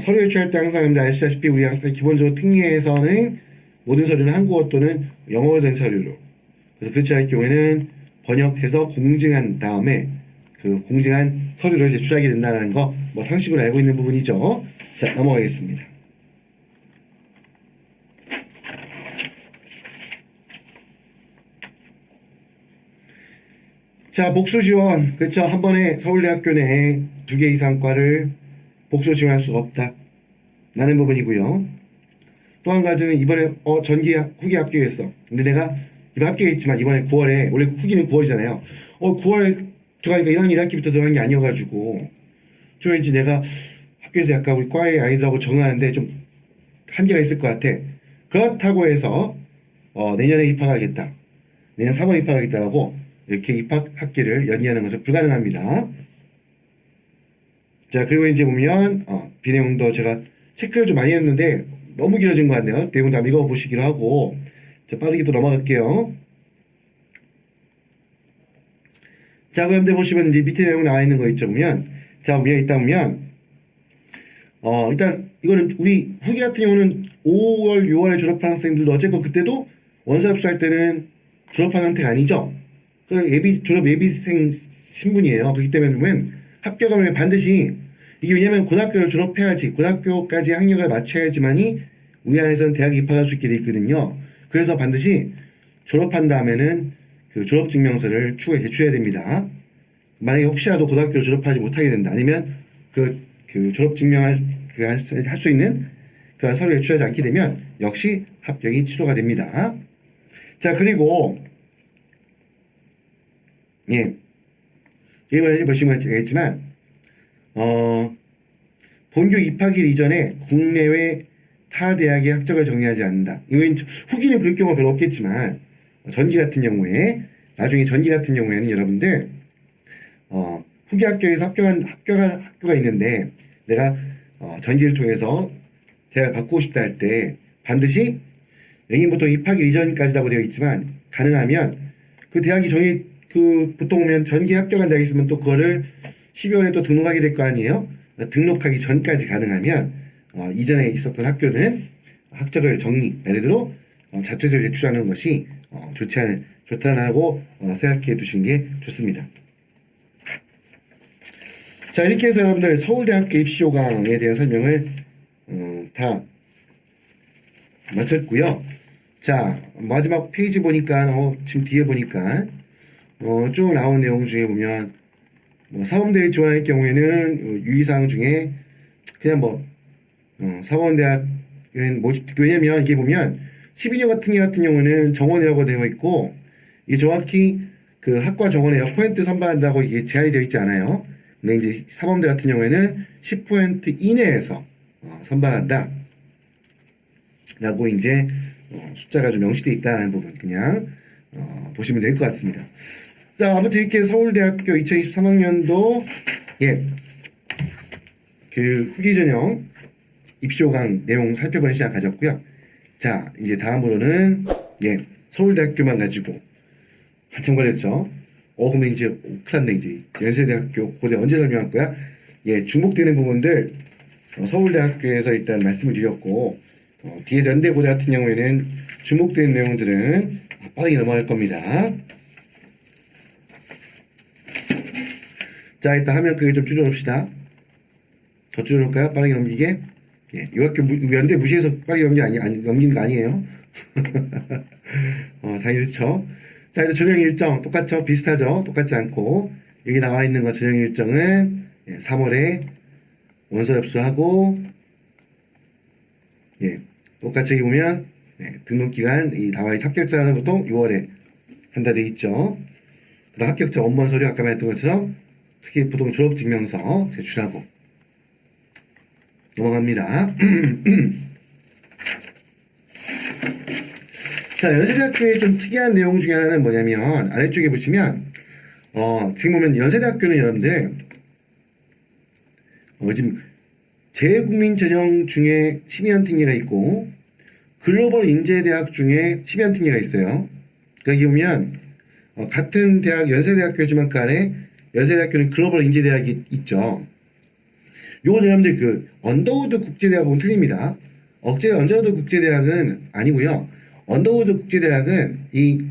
서류 제출할 때 항상 여러분들 아시다시피 우리 항상 기본적으로 특례에서는 모든 서류는 한국어 또는 영어로 된 서류로, 그래서 그렇지 않을 경우에는 번역해서 공증한 다음에 그 공증한 서류를 제출하게 된다는 거 뭐 상식으로 알고 있는 부분이죠. 자, 넘어가겠습니다. 자, 복수 지원. 그렇죠. 한 번에 서울대학교 내에 2개 이상 과를 복수 지원할 수가 없다 라는 부분이고요. 또 한 가지는 이번에 후기 합격했어. 근데 내가 이번 합격했지만 이번에 9월에 원래 후기는 9월이잖아요. 9월 들어가니까 1학년 1학기부터 들어간 게 아니어가지고 좀 왠지 내가 학교에서 약간 우리 과의 아이들하고 정하는데 좀 한계가 있을 것 같아. 그렇다고 해서 내년에 입학하겠다, 내년 3월에 입학하겠다라고 이렇게 입학 학기를 연기하는 것은 불가능합니다. 자, 그리고 이제 보면 비내용도 제가 체크를 좀 많이 했는데 너무 길어진 것 같네요. 내용 다 읽어보시기로 하고, 자, 빠르게 또 넘어갈게요. 자, 그런데 보시면 이제 밑에 내용 나와 있는 거 있죠. 보면, 자, 우리가 있다 보면, 일단, 이거는 우리 후기 같은 경우는 5월, 6월에 졸업한 학생들도 어쨌건 그때도 원서 접수할 때는 졸업한 상태가 아니죠. 그 졸업 예비생 신분이에요. 그렇기 때문에 보면 합격하면 반드시, 이게 왜냐면 고등학교를 졸업해야지, 고등학교까지 학력을 맞춰야지만이 우리 안에서는 대학에 입학할 수 있게 돼 있거든요. 그래서 반드시 졸업한 다음에는 그 졸업증명서를 추후에 제출해야 됩니다. 만약에 혹시라도 고등학교를 졸업하지 못하게 된다, 아니면 그 졸업증명할 할 수 있는 그런 서류를 제출하지 않게 되면 역시 합격이 취소가 됩니다. 자, 그리고 이번에 보시면 알겠지만 본교 입학일 이전에 국내외 타 대학의 학적을 정리하지 않는다. 이건 후기는 그럴 경우가 별로 없겠지만 전기 같은 경우에, 나중에 전기 같은 경우에는 여러분들 후기 학교에서 합격한 학교가 있는데 내가 전기를 통해서 대학을 바꾸고 싶다 할 때 반드시 여기 보통 입학일 이전까지라고 되어 있지만 가능하면 그 대학이 보통 오면 전기 합격한 대학이 있으면 또 그거를 12월에 또 등록하게 될 거 아니에요? 등록하기 전까지 가능하면 이전에 있었던 학교는 학적을 정리, 예를 들어 자퇴서를 제출하는 것이 좋다고 생각해 두시는 게 좋습니다. 자, 이렇게 해서 여러분들 서울대학교 입시호강에 대한 설명을 다 마쳤고요. 자, 마지막 페이지 보니까 지금 뒤에 보니까 쭉 나온 내용 중에 보면 사범대에 지원할 경우에는 유의사항 중에 그냥 사범대학은 왜냐면 이게 보면 12년 같은 경우는 정원이라고 되어 있고, 이게 정확히 그 학과 정원에 몇 퍼센트 선발한다고 이게 제한이 되어 있지 않아요. 근데 이제 사범대 같은 경우에는 10% 이내에서 선발한다 라고 이제 숫자가 좀 명시되어 있다는 부분 그냥 보시면 될 것 같습니다. 자, 아무튼 이렇게 서울대학교 2023학년도 그 후기 전형 입시호강 내용 살펴보는 시간 가졌고요. 자, 이제 다음으로는 서울대학교만 가지고 한참 걸렸죠. 그러면 이제 큰일 났네. 이제 연세대학교 고대 언제 설명할 거야? 중복되는 부분들 서울대학교에서 일단 말씀을 드렸고, 뒤에서 연대고대 같은 경우에는 주목되는 내용들은 빠르게 넘어갈 겁니다. 자, 일단 화면 크기 좀 줄여놓읍시다. 더 줄여놓을까요? 빠르게 넘기게. 이 학교 연대 무시해서 빠르게 넘기는 거 아니에요. 당연히 그렇죠. 자, 이제 전형 일정 똑같죠? 비슷하죠? 똑같지 않고, 여기 나와 있는 거 전형 일정은 3월에 원서 접수하고, 똑같이 여기 보면 등록기간 나와 있는 합격자는 보통 6월에 한다 돼 있죠. 그다음 합격자 원본 서류 아까 말했던 것처럼 특히 보통 졸업증명서 제출하고 넘어갑니다. 자, 연세대학교의 좀 특이한 내용 중에 하나는 뭐냐면, 아래쪽에 보시면 지금 보면 연세대학교는 여러분들 지금 재외국민 전형 중에 12년 특례가 있고 글로벌 인재대학 중에 12년 특례가 있어요. 그러니까 여기 보면 같은 대학 연세대학교지만 간에 연세대학교는 글로벌 인재대학이 있죠. 요건 여러분들 그 언더우드 국제대학하고는 틀립니다. 언더우드 국제대학은 아니고요. 언더우드 국제대학은 이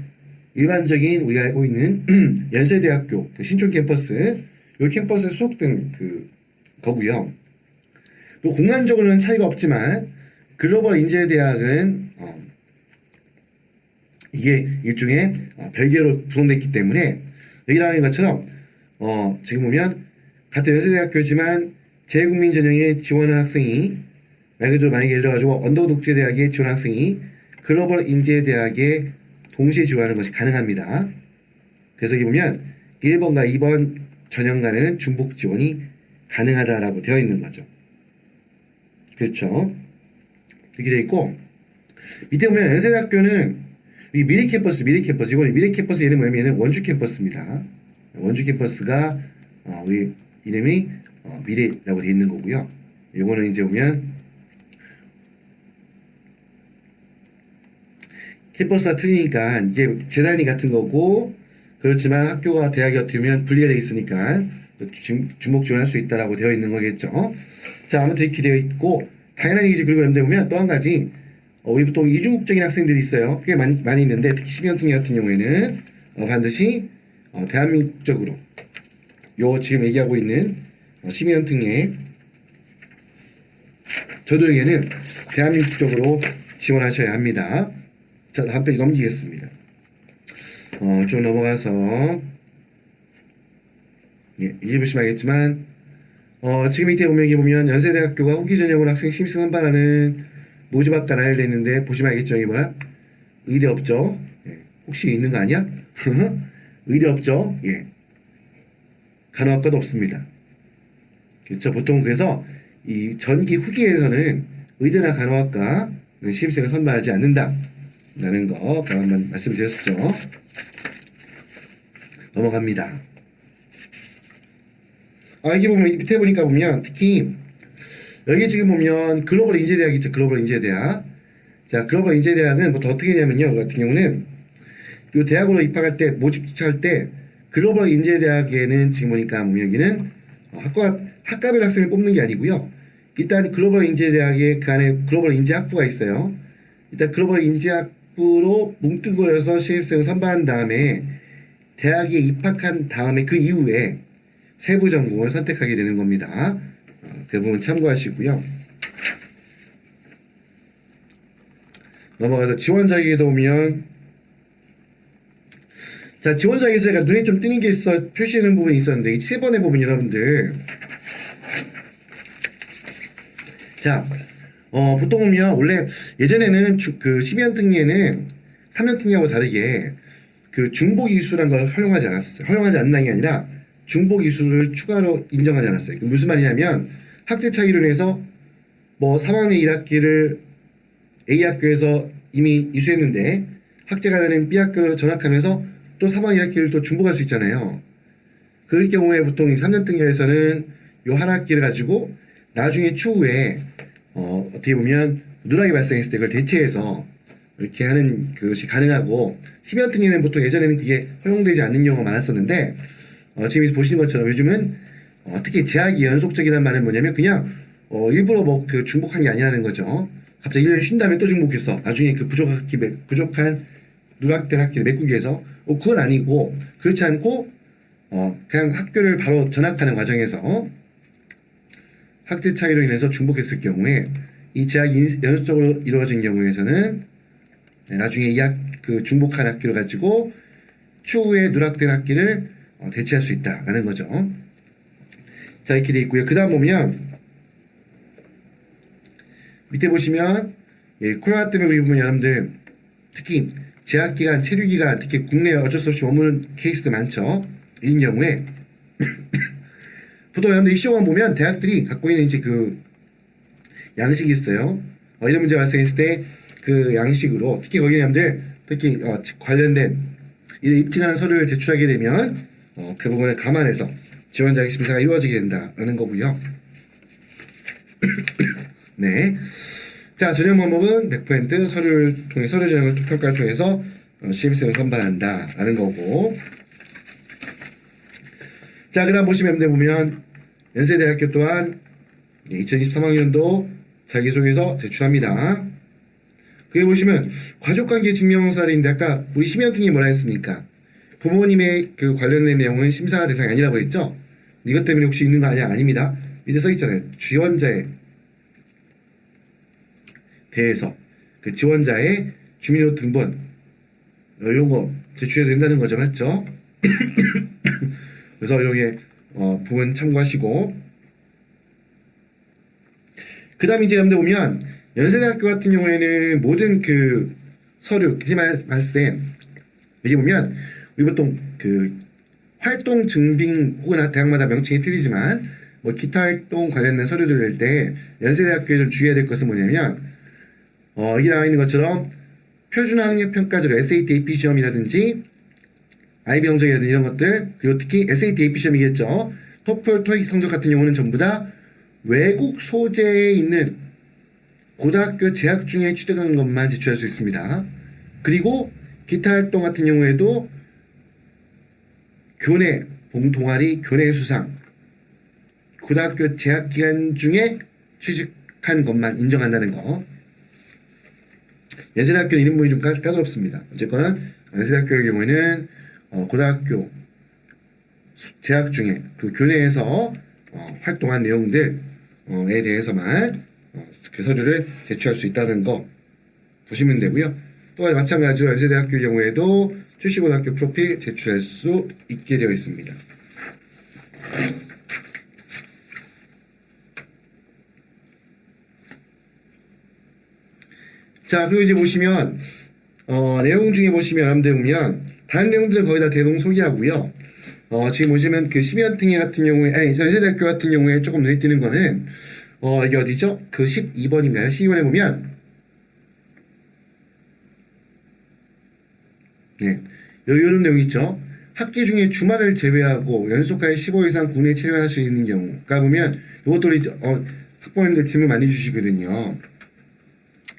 일반적인 우리가 알고 있는 연세대학교 그 신촌 캠퍼스, 요 캠퍼스에 소속된 그 거고요. 또 공간적으로는 차이가 없지만 글로벌 인재대학은 이게 일종의 별개로 구성되어 있기 때문에 여기 나와 있는 것처럼 지금 보면 같은 연세대학교지만 재외국민 전형에 지원한 학생이 말 그대로 만약에 예를 들어가지고 언더우드 국제대학에 지원한 학생이 글로벌 인재대학에 동시에 지원하는 것이 가능합니다. 그래서 여기 보면 1번과 2번 전형간에는 중복 지원이 가능하다라고 되어 있는 거죠. 그렇죠? 이렇게 되어 있고, 밑에 보면 연세대학교는 이 미래 캠퍼스, 이건 미래 캠퍼스 이름이 뭐냐면 원주 캠퍼스입니다. 원주 캠퍼스가 우리 이름이 미래라고 되어 있는 거고요. 요거는 이제 보면 캠퍼스가 틀리니까 이게 재단위 같은 거고, 그렇지만 학교가 대학이 어떻게 보면 분리가 되어 있으니까 주목 지원할 수 있다라고 되어 있는 거겠죠. 자, 아무튼 이렇게 되어 있고, 당연한 얘기지. 그리고 여러분들 보면 또 한 가지, 우리 보통 이중국적인 학생들이 있어요. 꽤 많이 있는데, 특히 12연특위 같은 경우에는 반드시 대한민국적으로 요 지금 얘기하고 있는 12연특위의 저도에게는 대한민국적으로 지원하셔야 합니다. 자, 다음 페이지 넘기겠습니다. 쭉 넘어가서 이제 보시면 알겠지만 지금 밑에 보면 연세대학교가 후기 전형으로 학생 신입생 선발하는 모집학과 나열되어 있는데 보시면 알겠죠? 이게 뭐야? 의대 없죠? 혹시 있는 거 아니야? 의대 없죠? 예. 간호학과도 없습니다. 그렇죠? 보통 그래서 이 전기 후기에서는 의대나 간호학과 신입생을 선발하지 않는다 라는 거 한번 말씀드렸었죠. 넘어갑니다. 여기 보면 밑에 보면 특히 여기 지금 보면 글로벌 인재대학 있죠. 글로벌 인재대학. 자, 글로벌 인재대학은 보통 어떻게 하냐면요. 그 같은 경우는 이 대학으로 입학할 때 모집 지원할 때 글로벌 인재대학에는 지금 보니까 여기는 학과별 학생을 뽑는 게 아니고요. 일단 글로벌 인재대학에 그 안에 글로벌 인재학부가 있어요. 일단 글로벌 인재학부로 뭉뚱그려서 신입생을 선발한 다음에 대학에 입학한 다음에 그 이후에 세부 전공을 선택하게 되는 겁니다. 그 부분 참고하시고요. 넘어가서 지원 자격에도 오면, 자, 지원 자격에서 제가 눈에 좀 띄는 게 있어 표시하는 부분이 있었는데, 이 7번에 보면 여러분들, 자, 보통 보면 원래 예전에는 그 12연특위에는 3연특위하고 다르게 그 중복 이수라는 걸 허용하지 않았어요. 허용하지 않는 게 아니라 중복 이수를 추가로 인정하지 않았어요. 무슨 말이냐면 학제 차이로 인해서 뭐 3학년 1학기를 A학교에서 이미 이수했는데 학제가 되는 B학교로 전학하면서 또 3학년 1학기를 또 중복할 수 있잖아요. 그럴 경우에 보통 이 3년특위에서는 요 한 학기를 가지고 나중에 추후에 어떻게 보면 누락이 발생했을 때 그걸 대체해서 이렇게 하는 것이 가능하고 12연특위는 보통 예전에는 그게 허용되지 않는 경우가 많았었는데 지금 보시는 것처럼 요즘은 특히 재학이 연속적이라는 말은 뭐냐면 그냥 일부러 뭐 그 중복한 게 아니라는 거죠. 갑자기 1년 쉰 다음에 또 중복했어. 나중에 그 부족한 누락된 학기를 메꾸기 위해서 그건 아니고 그렇지 않고 그냥 학교를 바로 전학하는 과정에서 학제 차이로 인해서 중복했을 경우에 이 재학이 연속적으로 이루어진 경우에서는 나중에 그 중복한 학기를 가지고 추후에 누락된 학기를 대체할 수 있다라는 거죠. 자, 이렇게 돼 있고요. 그 다음 보면 밑에 보시면 코로나 때문에 우리 보면 여러분들 특히 재학기간, 체류기간, 특히 국내에 어쩔 수 없이 머무는 케이스도 많죠. 이런 경우에 보통 여러분들 입시공원 보면 대학들이 갖고 있는 이제 그 양식이 있어요. 이런 문제가 발생했을 때 그 양식으로 특히 거기 여러분들 특히 관련된 입증하는 서류를 제출하게 되면 그 부분을 감안해서 지원 자격 심사가 이루어지게 된다라는 거고요. 네. 자, 전형 과목은 100% 서류 전형을 평가를 통해서 신입생을 선발한다라는 거고. 자, 그다음 보시면 보면 연세대학교 또한 2023학년도 자기소개서 제출합니다. 그게 보시면 가족관계 증명서인데 아까 우리 심연특위 뭐라 했습니까? 부모님의 그 관련된 내용은 심사 대상이 아니라고 했죠? 이것 때문에 혹시 있는 거 아니야? 아닙니다. 밑에 써 있잖아요. 지원자에 대해서 그 지원자의 주민등록 등본 이런 거 제출해야 된다는 거죠, 맞죠? 그래서 이렇게 부분 참고하시고 그 다음 이제 여러분들 보면 연세대학교 같은 경우에는 모든 그 서류, 흔히 말했을 때 여기 보면 우리 보통 그 활동 증빙 혹은 대학마다 명칭이 틀리지만 뭐 기타 활동 관련된 서류를 낼 때 연세대학교에 좀 주의해야 될 것은 뭐냐면 여기 나와 있는 것처럼 표준학력 평가 자료 SAT AP 시험이라든지 IB 성적이라든지 이런 것들, 그리고 특히 SAT AP 시험이겠죠. 토플, 토익 성적 같은 경우는 전부 다 외국 소재에 있는 고등학교 재학 중에 취득한 것만 제출할 수 있습니다. 그리고 기타 활동 같은 경우에도 교내, 봉동아리, 교내 수상, 고등학교 재학 기간 중에 취직한 것만 인정한다는 거. 연세대학교 이름 부분이 좀 까다롭습니다. 어쨌거나 연세대학교의 경우에는 고등학교 재학 중에 그 교내에서 활동한 내용들에 대해서만 그 서류를 제출할 수 있다는 거 보시면 되고요. 또 마찬가지로 연세대학교의 경우에도 출시고등학교 프로필 제출할 수 있게 되어 있습니다. 자, 그리고 이제 보시면 내용 중에 보시면 여러분들 보면 다른 내용들은 거의 다 대동 소개하고요. 지금 보시면 그 심의원특위 같은 경우에 연세대학교 같은 경우에 조금 눈에 띄는 거는 이게 어디죠? 그 12번인가요? 12번에 보면 네, 이런 내용이 있죠. 학기 중에 주말을 제외하고 연속하여 15일 이상 국내에 체류할 수 있는 경우가 보면 이것도 학부모님들 질문 많이 주시거든요.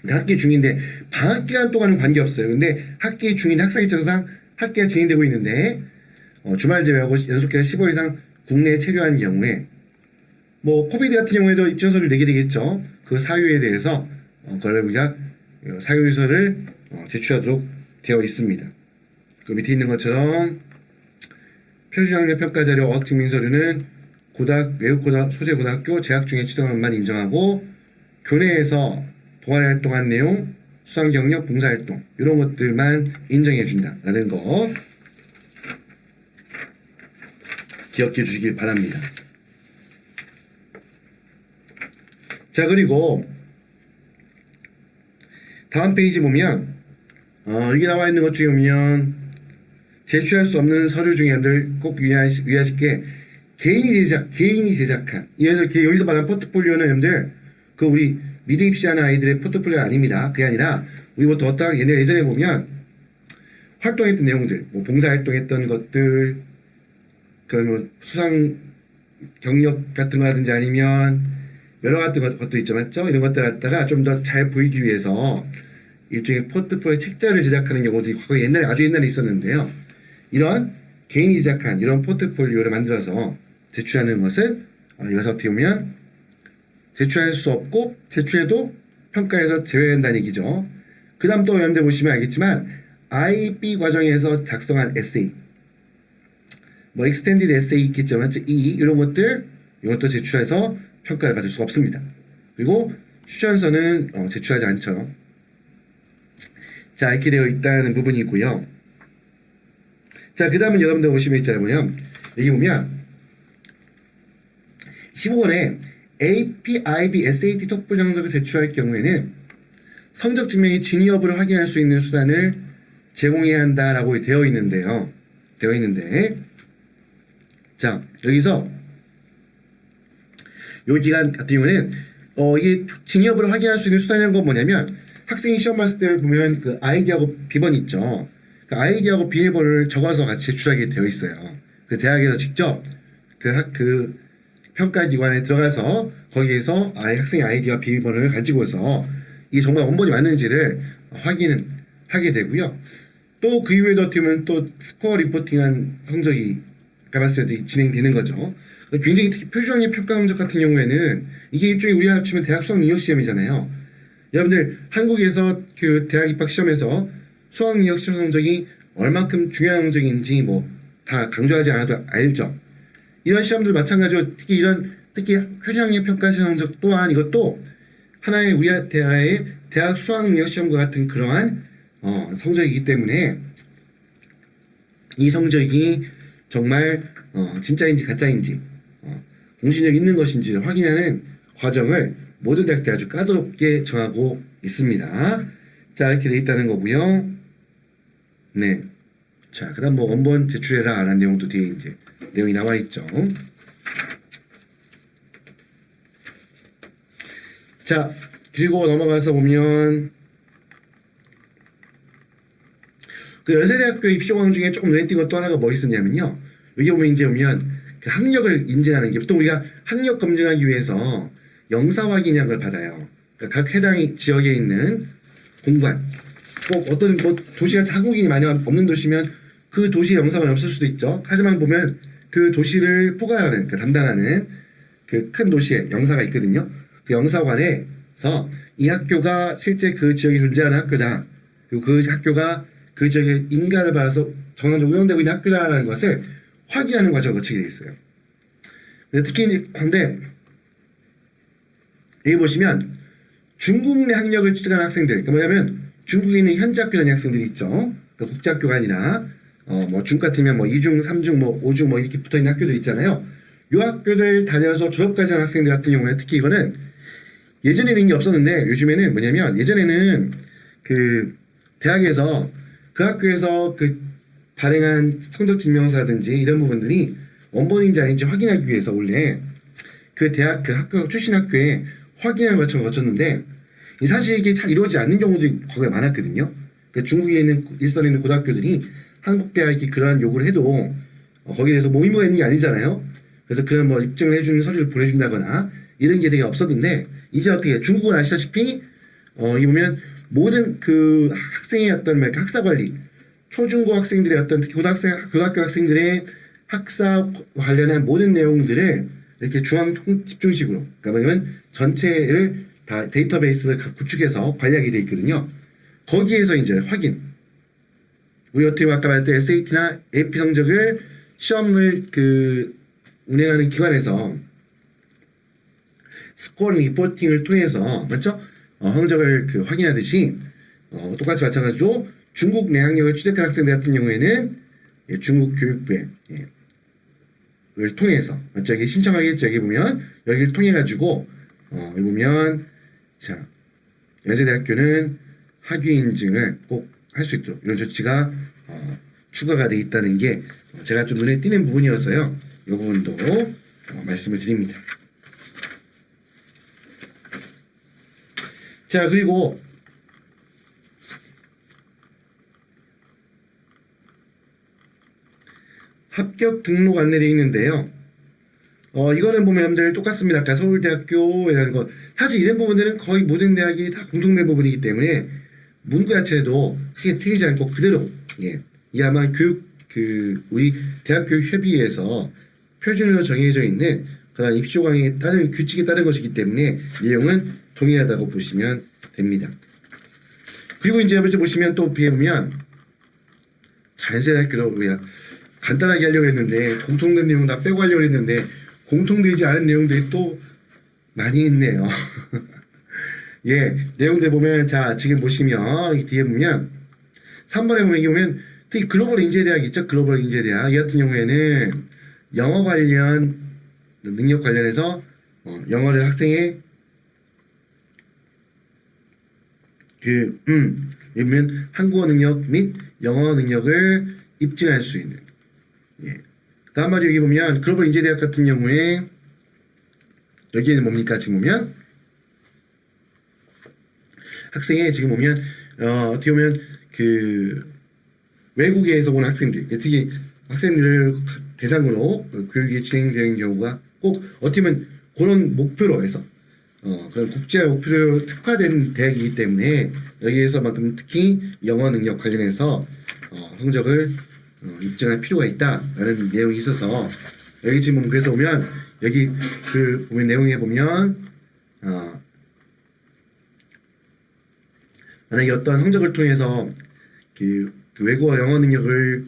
학기 중인데 방학 기간 동안은 관계없어요. 근데 학기 중인 학생 입장상 학기가 진행되고 있는데 주말 제외하고 연속해서 15일 이상 국내에 체류한 경우에 뭐 코비드 같은 경우에도 입증서를 내게 되겠죠. 그 사유에 대해서 그걸 우리가 사유서를 제출하도록 되어 있습니다. 그 밑에 있는 것처럼 표준학력 평가자료 어학증명서류는 외국 소재 고등학교 재학 중에 취득한 것만 인정하고 교내에서 동아리 활동한 내용, 수상 경력, 봉사활동 이런 것들만 인정해준다라는 거 기억해 주시길 바랍니다. 자, 그리고 다음 페이지 보면 여기 나와 있는 것 중에 보면 제출할 수 없는 서류 중에 꼭 유의하실 게 개인이 제작한 여기서 말하는 포트폴리오는 여러분들 그 우리 미드 입시하는 아이들의 포트폴리오가 아닙니다. 그게 아니라 우리부터 어떤 예전에 보면 활동했던 내용들, 뭐 봉사활동했던 것들, 그 뭐 수상 경력 같은 거라든지 아니면 여러 가지 것도 있죠, 맞죠? 이런 것들 갖다가 좀 더 잘 보이기 위해서 일종의 포트폴리오 책자를 제작하는 경우도 과거 옛날에 아주 옛날에 있었는데요. 이런 개인이 제작한 이런 포트폴리오를 만들어서 제출하는 것은 이것을 어떻게 보면 제출할 수 없고 제출해도 평가에서 제외된다는 얘기죠. 그 다음 또 여러분들 보시면 알겠지만 IB 과정에서 작성한 에세이, 뭐 익스텐디드 에세이 있겠죠, 맞죠? 이런 것들 이것도 제출해서 평가를 받을 수가 없습니다. 그리고 추천서는 제출하지 않죠. 자, 이렇게 되어 있다는 부분이고요. 자, 그 다음은 여러분들 보시면 있잖아요. 여기 보면 15번에 AP, IB, SAT, 토플 성적을 제출할 경우에는 성적 증명이 진위 여부를 확인할 수 있는 수단을 제공해야 한다라고 되어 있는데 자, 여기서 요 기간 같은 경우에는 이게 진위 여부를 확인할 수 있는 수단이란 건 뭐냐면 학생이 시험 봤을 때 보면 그 아이디하고 비번이 있죠. 그 아이디하고 비밀번호를 적어서 같이 제출하게 되어 있어요. 그 대학에서 직접 그 평가기관에 들어가서 거기에서 학생의 아이디와 비밀번호를 가지고서 이게 정말 원본이 맞는지를 확인은 하게 되고요. 또 그 이후에도 어떻게 보면 또 스코어 리포팅한 성적이 가봤을 때 진행되는 거죠. 굉장히 특히 표준학력 평가 성적 같은 경우에는 이게 일종의 우리가 치면 대학 수학 능력 시험이잖아요. 여러분들 한국에서 그 대학 입학 시험에서 수학 능력 시험 성적이 얼만큼 중요한 성적인지 뭐 다 강조하지 않아도 알죠. 이런 시험들 마찬가지로 특히 표준학력 평가 성적 또한 이것도 하나의 우리 대학의 대학 수학 능력 시험과 같은 그러한 성적이기 때문에 이 성적이 정말 진짜인지 가짜인지 공신력 있는 것인지를 확인하는 과정을 모든 대학들이 아주 까다롭게 정하고 있습니다. 자, 이렇게 돼 있다는 거고요. 네. 자, 그다음 뭐 원본 제출해라 라는 내용도 뒤에 이제 내용이 나와 있죠. 자, 그리고 넘어가서 보면 그 연세대학교 입시공항 중에 조금 눈에 띄는 것도 하나가 뭐 있었냐면요. 여기 보면 이제 보면 그 학력을 인증하는 게 보통 우리가 학력 검증하기 위해서 영사 확인이라는 걸 받아요. 그러니까 각 해당 지역에 있는 공관, 꼭 어떤 뭐 도시가 한국인이 많이 없는 도시면 그 도시에 영사관이 없을 수도 있죠. 하지만 보면 그 도시를 포괄하는, 그 담당하는 그 큰 도시에 영사가 있거든요. 그 영사관에서 이 학교가 실제 그 지역에 존재하는 학교다. 그리고 그 학교가 그 지역에 인가를 받아서 정상적으로 운영되고 있는 학교라는 것을 확인하는 과정을 거치게 되어 있어요. 특히 근데 여기 보시면 중국 내 학력을 취득한 학생들, 그러니까 뭐냐면 중국에 있는 현지 학교 다니는 학생들이 있죠. 그러니까 국제학교가 아니라 뭐 중 같으면 뭐 2중, 3중, 뭐 5중 뭐 이렇게 붙어 있는 학교들 있잖아요. 요 학교들 다녀서 졸업까지 한 학생들 같은 경우에 특히 이거는 예전에는 이게 없었는데 요즘에는 뭐냐면 예전에는 그 대학에서 그 학교에서 그 발행한 성적 증명서라든지 이런 부분들이 원본인지 아닌지 확인하기 위해서 원래 그 대학 그 학교 출신 학교에 확인하는 과정을 거쳤는데 사실 이게 잘 이루어지지 않는 경우도 거기에 많았거든요. 그 중국에 있는 일선에 있는 고등학교들이 한국 대학이 그러한 요구를 해도 거기에 대해서 뭐 의무가 있는 게 아니잖아요. 그래서 그런 뭐 입증을 해주는 서류를 보내준다거나 이런 게 되게 없었는데 이제 어떻게 중국은 아시다시피 이 보면 모든 그 학생의 어떤 학사 관리, 초중고 학생들의 어떤 특히 고등학교 학생들의 학사 관련한 모든 내용들을 이렇게 중앙 집중식으로, 그러니까 뭐냐면 전체를 다 데이터베이스를 구축해서 관리하게 돼 있거든요. 거기에서 이제 확인. 우리 어떻게 아까 말했던 SAT나 AP 성적을 시험을 그 운행하는 기관에서 스코어 리포팅을 통해서 맞죠? 성적을 그 확인하듯이 똑같이 마찬가지로 중국 내학력을 취득한 학생들 같은 경우에는 중국 교육부에 를 통해서 맞죠? 여기 신청하겠죠. 여기 보면 여기를 통해 가지고 여기 보면 자 연세대학교는 학위 인증을 꼭 할 수 있도록 이런 조치가 추가가 돼 있다는 게 제가 좀 눈에 띄는 부분이어서요. 이 부분도 말씀을 드립니다. 자, 그리고 합격 등록 안내되어 있는데요. 이거는 보면 여러분들 똑같습니다. 아까 서울대학교에 대한 것. 사실 이런 부분들은 거의 모든 대학이 다 공통된 부분이기 때문에 문구 자체도 크게 틀리지 않고 그대로, 예. 이게 아마 우리 대학교육협의회에서 표준으로 정해져 있는 그런 입시호강에 따른 규칙에 따른 것이기 때문에 내용은 동일하다고 보시면 됩니다. 그리고 이제 여러분 보시면 또 보면 자연스레학교로 우리가 간단하게 하려고 했는데 공통된 내용 다 빼고 하려고 했는데 공통되지 않은 내용들이 또 많이 있네요. 예, 내용들 보면 자 지금 보시면 이 뒤에 보면 3번에 보면 이게 보면 특히 글로벌 인재대학 있죠. 글로벌 인재대학 이 같은 경우에는 영어 관련 능력 관련해서 영어를 학생의 그러면 한국어 능력 및 영어 능력을 입증할 수 있는 예. 그 한마디로 여기 보면 글로벌 인재대학 같은 경우에 여기에는 뭡니까 지금 보면 학생의 지금 보면 어떻게 보면 그 외국에서 온 학생들 특히 학생들을 대상으로 교육이 진행되는 경우가 꼭 어떻게 보면 그런 목표로 해서 그런 국제 목표로 특화된 대학이기 때문에 여기에서만큼 특히 영어 능력 관련해서 성적을 입증할 필요가 있다라는 내용이 있어서 여기 지금 그래서 보면 여기 그 보면 내용에 보면 만약에 어떤 성적을 통해서 그 외국어 영어 능력을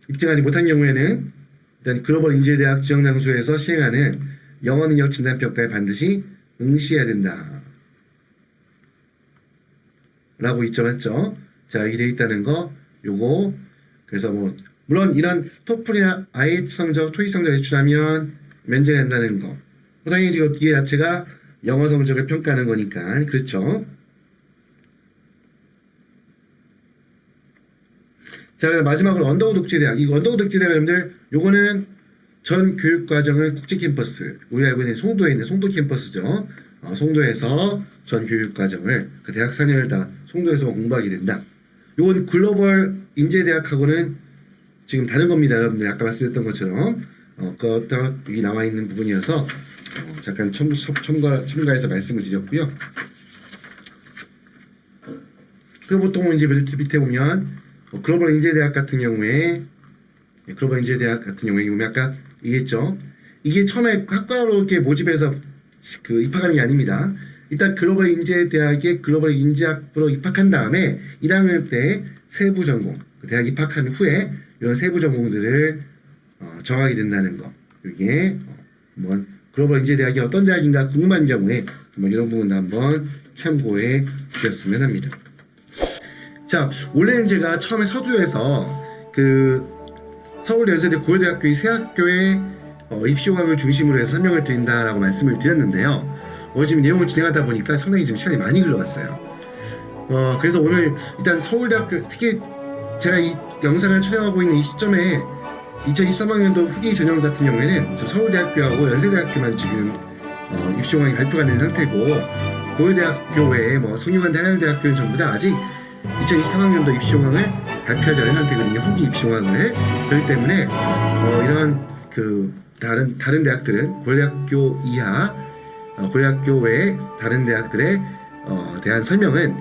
입증하지 못한 경우에는 일단 글로벌 인재대학 지정 장소에서 시행하는 영어 능력 진단 평가에 반드시 응시해야 된다. 라고 있죠, 맞죠? 자, 여기 되어 있다는 거, 요거. 그래서 뭐, 물론 이런 토플이나 IH 성적, 토익 성적 제출하면 면제가 된다는 거. 당연히 지금 이게 자체가 영어 성적을 평가하는 거니까, 그렇죠? 자, 마지막으로 언더우 독재대학. 이 언더우 독재대학 여러분들, 요거는 전 교육과정을 국제 캠퍼스, 우리 알고 있는 송도에 있는 송도 캠퍼스죠. 송도에서 전 교육과정을 그 대학 4년을 다 송도에서만 공부하게 된다. 요건 글로벌 인재대학하고는 지금 다른 겁니다, 여러분들. 아까 말씀드렸던 것처럼 여기 나와 있는 부분이어서 잠깐 첨가해서 말씀을 드렸고요. 그리고 보통 이제 밑에 보면 글로벌 인재대학 같은 경우에 보면 아까 얘기했죠. 이게 처음에 학과로 이렇게 모집해서 입학하는 게 아닙니다. 일단 글로벌 인재대학에 글로벌 인재학부로 입학한 다음에 1학년 때 세부 전공, 대학 입학한 후에 이런 세부 전공들을 정하게 된다는 거. 이게 글로벌 인재대학이 어떤 대학인가 궁금한 경우에 이런 부분도 한번 참고해 주셨으면 합니다. 자, 원래는 제가 처음에 서두에서 서울대, 연세대, 고려대학교 이 세 학교의 입시 호강을 중심으로 해서 설명을 드린다라고 말씀을 드렸는데요. 지금 내용을 진행하다 보니까 상당히 지금 시간이 많이 흘러갔어요. 그래서 오늘 일단 서울대학교, 특히 제가 이 영상을 촬영하고 있는 이 시점에 2023학년도 후기 전형 같은 경우에는 지금 서울대학교하고 연세대학교만 지금 입시 호강이 발표가 된 상태고, 고려대학교 외에 성균관대, 한양대학교는 전부 다 아직 2023학년도 입시 호강을 발표하지 않은 상태거든요. 후기 입시 호강을. 그렇기 때문에 이런 다른 대학들은 고려대학교 이하, 고려대학교 외에 다른 대학들에 대한 설명은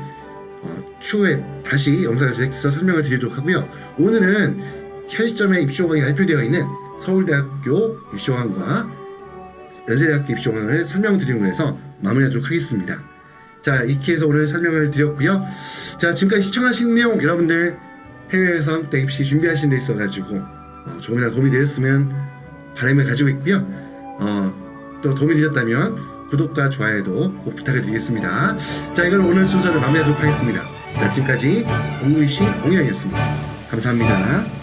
추후에 다시 영상을 제작해서 설명을 드리도록 하고요. 오늘은 현 시점에 입시 호강이 발표되어 있는 서울대학교 입시 호강과 연세대학교 입시 호강을 설명드리는 것에서 마무리하도록 하겠습니다. 자, 이렇게 해서 오늘 설명을 드렸고요. 자, 지금까지 시청하신 내용 여러분들 해외에서 한때 입시 준비하시는 데 있어가지고 조금이라도 도움이 되었으면 바람을 가지고 있고요. 또 도움이 되셨다면 구독과 좋아요도 꼭 부탁을 드리겠습니다. 자, 이걸 오늘 순서를 마무리하도록 하겠습니다. 자, 지금까지 공부이신 옹현이었습니다. 감사합니다.